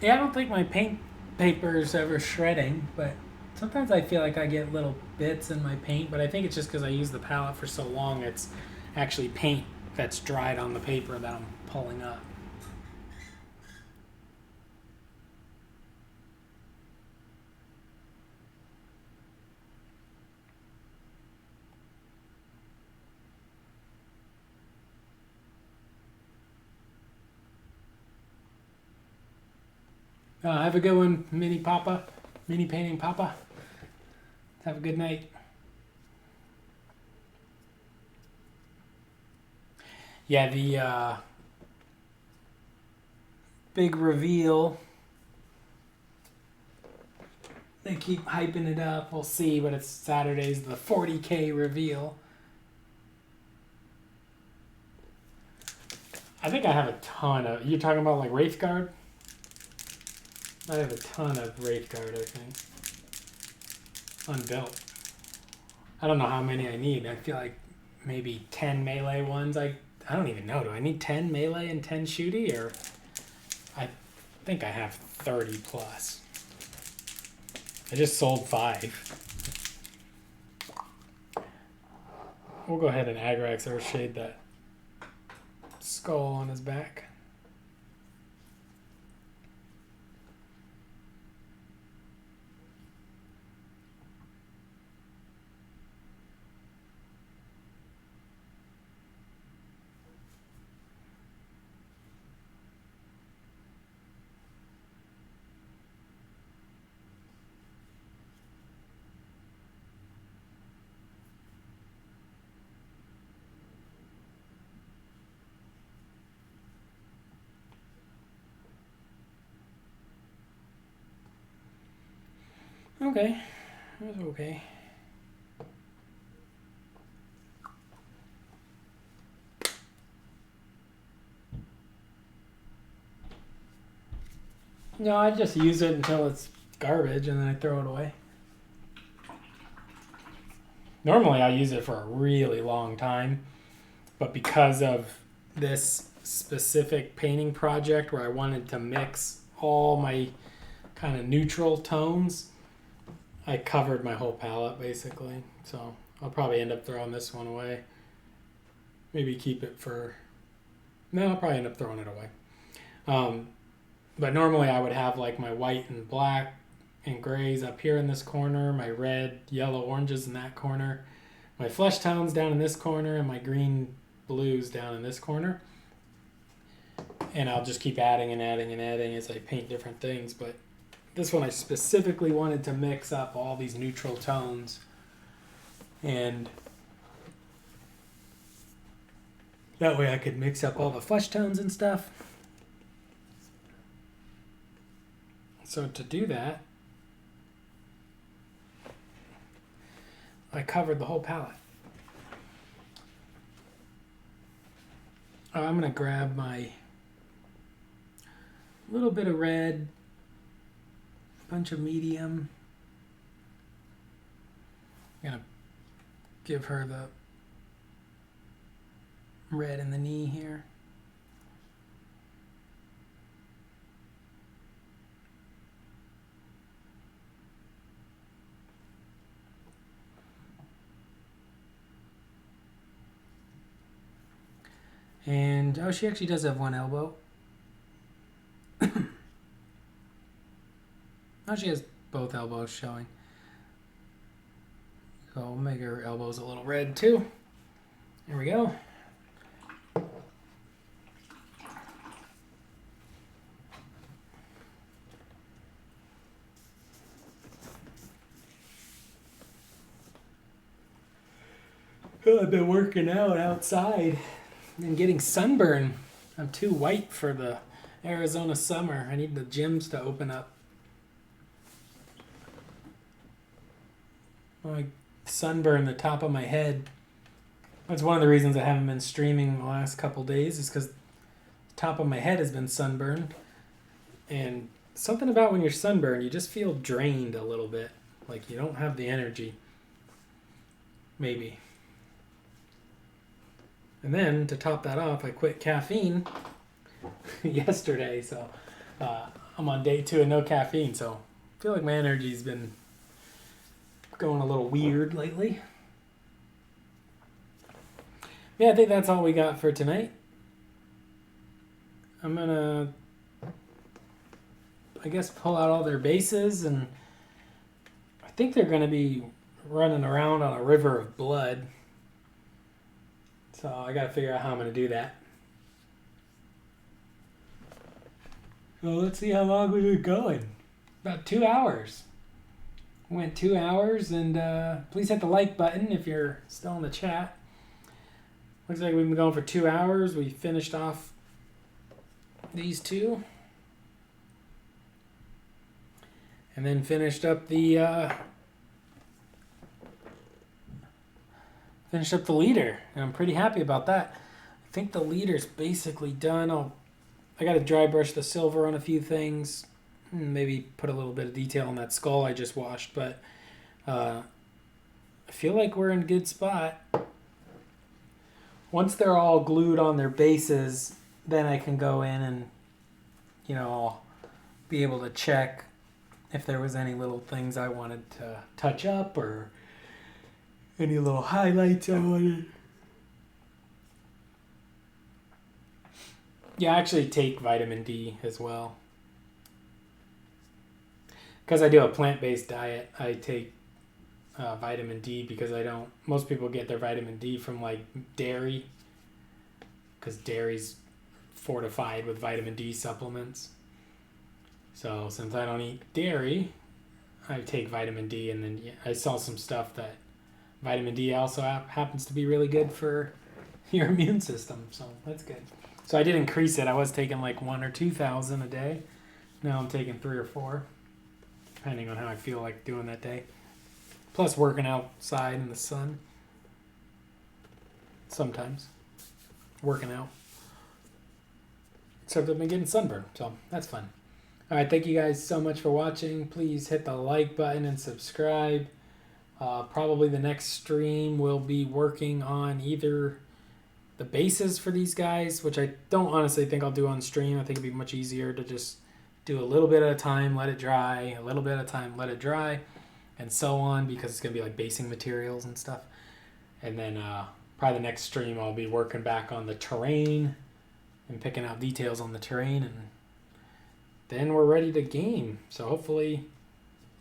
Yeah, I don't think my paint paper is ever shredding, but sometimes I feel like I get little bits in my paint, but I think it's just because I use the palette for so long, it's actually paint that's dried on the paper that I'm pulling up. Have a good one, Mini Painting Papa. Have a good night. Yeah, the big reveal. They keep hyping it up. We'll see, but it's Saturday's the 40k reveal. I think I have a ton of... You're talking about like Wraithguard? I have a ton of Wraithguard, I think. Unbuilt. I don't know how many I need. I feel like maybe 10 melee ones. I don't even know. Do I need 10 melee and 10 shooty? Or I think I have 30 plus. I just sold 5. We'll go ahead and Agrax or shade that skull on his back. Okay, that was okay. No, I just use it until it's garbage and then I throw it away. Normally I use it for a really long time, but because of this specific painting project where I wanted to mix all my kind of neutral tones, I covered my whole palette basically. So I'll probably end up throwing this one away. Maybe keep it for... No, I'll probably end up throwing it away. But normally I would have like my white and black and grays up here in this corner, my red, yellow, oranges in that corner, my flesh tones down in this corner, and my green blues down in this corner. And I'll just keep adding and adding and adding as I paint different things. But this one I specifically wanted to mix up all these neutral tones. And that way I could mix up all the flesh tones and stuff. So to do that, I covered the whole palette. I'm going to grab my little bit of red, bunch of medium. I'm going to give her the red in the knee here. And, oh, she actually does have one elbow. Oh, she has both elbows showing. So we'll make her elbows a little red too. There we go. Well, I've been working out outside and getting sunburn. I'm too white for the Arizona summer. I need the gyms to open up. I sunburn the top of my head. That's one of the reasons I haven't been streaming the last couple days, is because the top of my head has been sunburned. And something about when you're sunburned, you just feel drained a little bit. Like you don't have the energy. Maybe. And then, to top that off, I quit caffeine yesterday, so I'm on day 2 of no caffeine, so I feel like my energy's been going a little weird lately. Yeah, I think that's all we got for tonight. I'm gonna, I guess, pull out all their bases, and I think they're gonna be running around on a river of blood. So I gotta figure out how I'm gonna do that. So let's see how long we've been going. About 2 hours. Went 2 hours, and please hit the like button if you're still in the chat. Looks like we've been going for 2 hours. We finished off these two. And then finished up the leader, and I'm pretty happy about that. I think the leader's basically done. I got to dry brush the silver on a few things, maybe put a little bit of detail on that skull I just washed, but I feel like we're in a good spot. Once they're all glued on their bases, then I can go in and, I'll be able to check if there was any little things I wanted to touch up or any little highlights I wanted. Yeah, I actually take vitamin D as well. Because I do a plant-based diet, I take vitamin D because most people get their vitamin D from like dairy, because dairy's fortified with vitamin D supplements. So since I don't eat dairy, I take vitamin D, and then I saw some stuff that vitamin D also happens to be really good for your immune system, so that's good. So I did increase it. I was taking like 1,000 or 2,000 a day. Now I'm taking 3 or 4, depending on how I feel like doing that day. Plus working outside in the sun. Sometimes. Working out. Except I've been getting sunburned, so that's fun. Alright, thank you guys so much for watching. Please hit the like button and subscribe. Probably the next stream will be working on either the bases for these guys, which I don't honestly think I'll do on stream. I think it'd be much easier to just do a little bit at a time, let it dry, a little bit at a time, let it dry, and so on, because it's going to be like basing materials and stuff. And then probably the next stream I'll be working back on the terrain and picking out details on the terrain, and then we're ready to game. So hopefully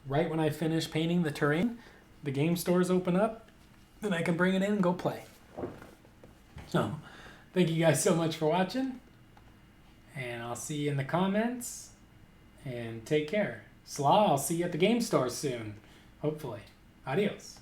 right when I finish painting the terrain, the game stores open up, then I can bring it in and go play. So, thank you guys so much for watching, and I'll see you in the comments, and take care. Slaw, I'll see you at the game store soon, hopefully. Adios.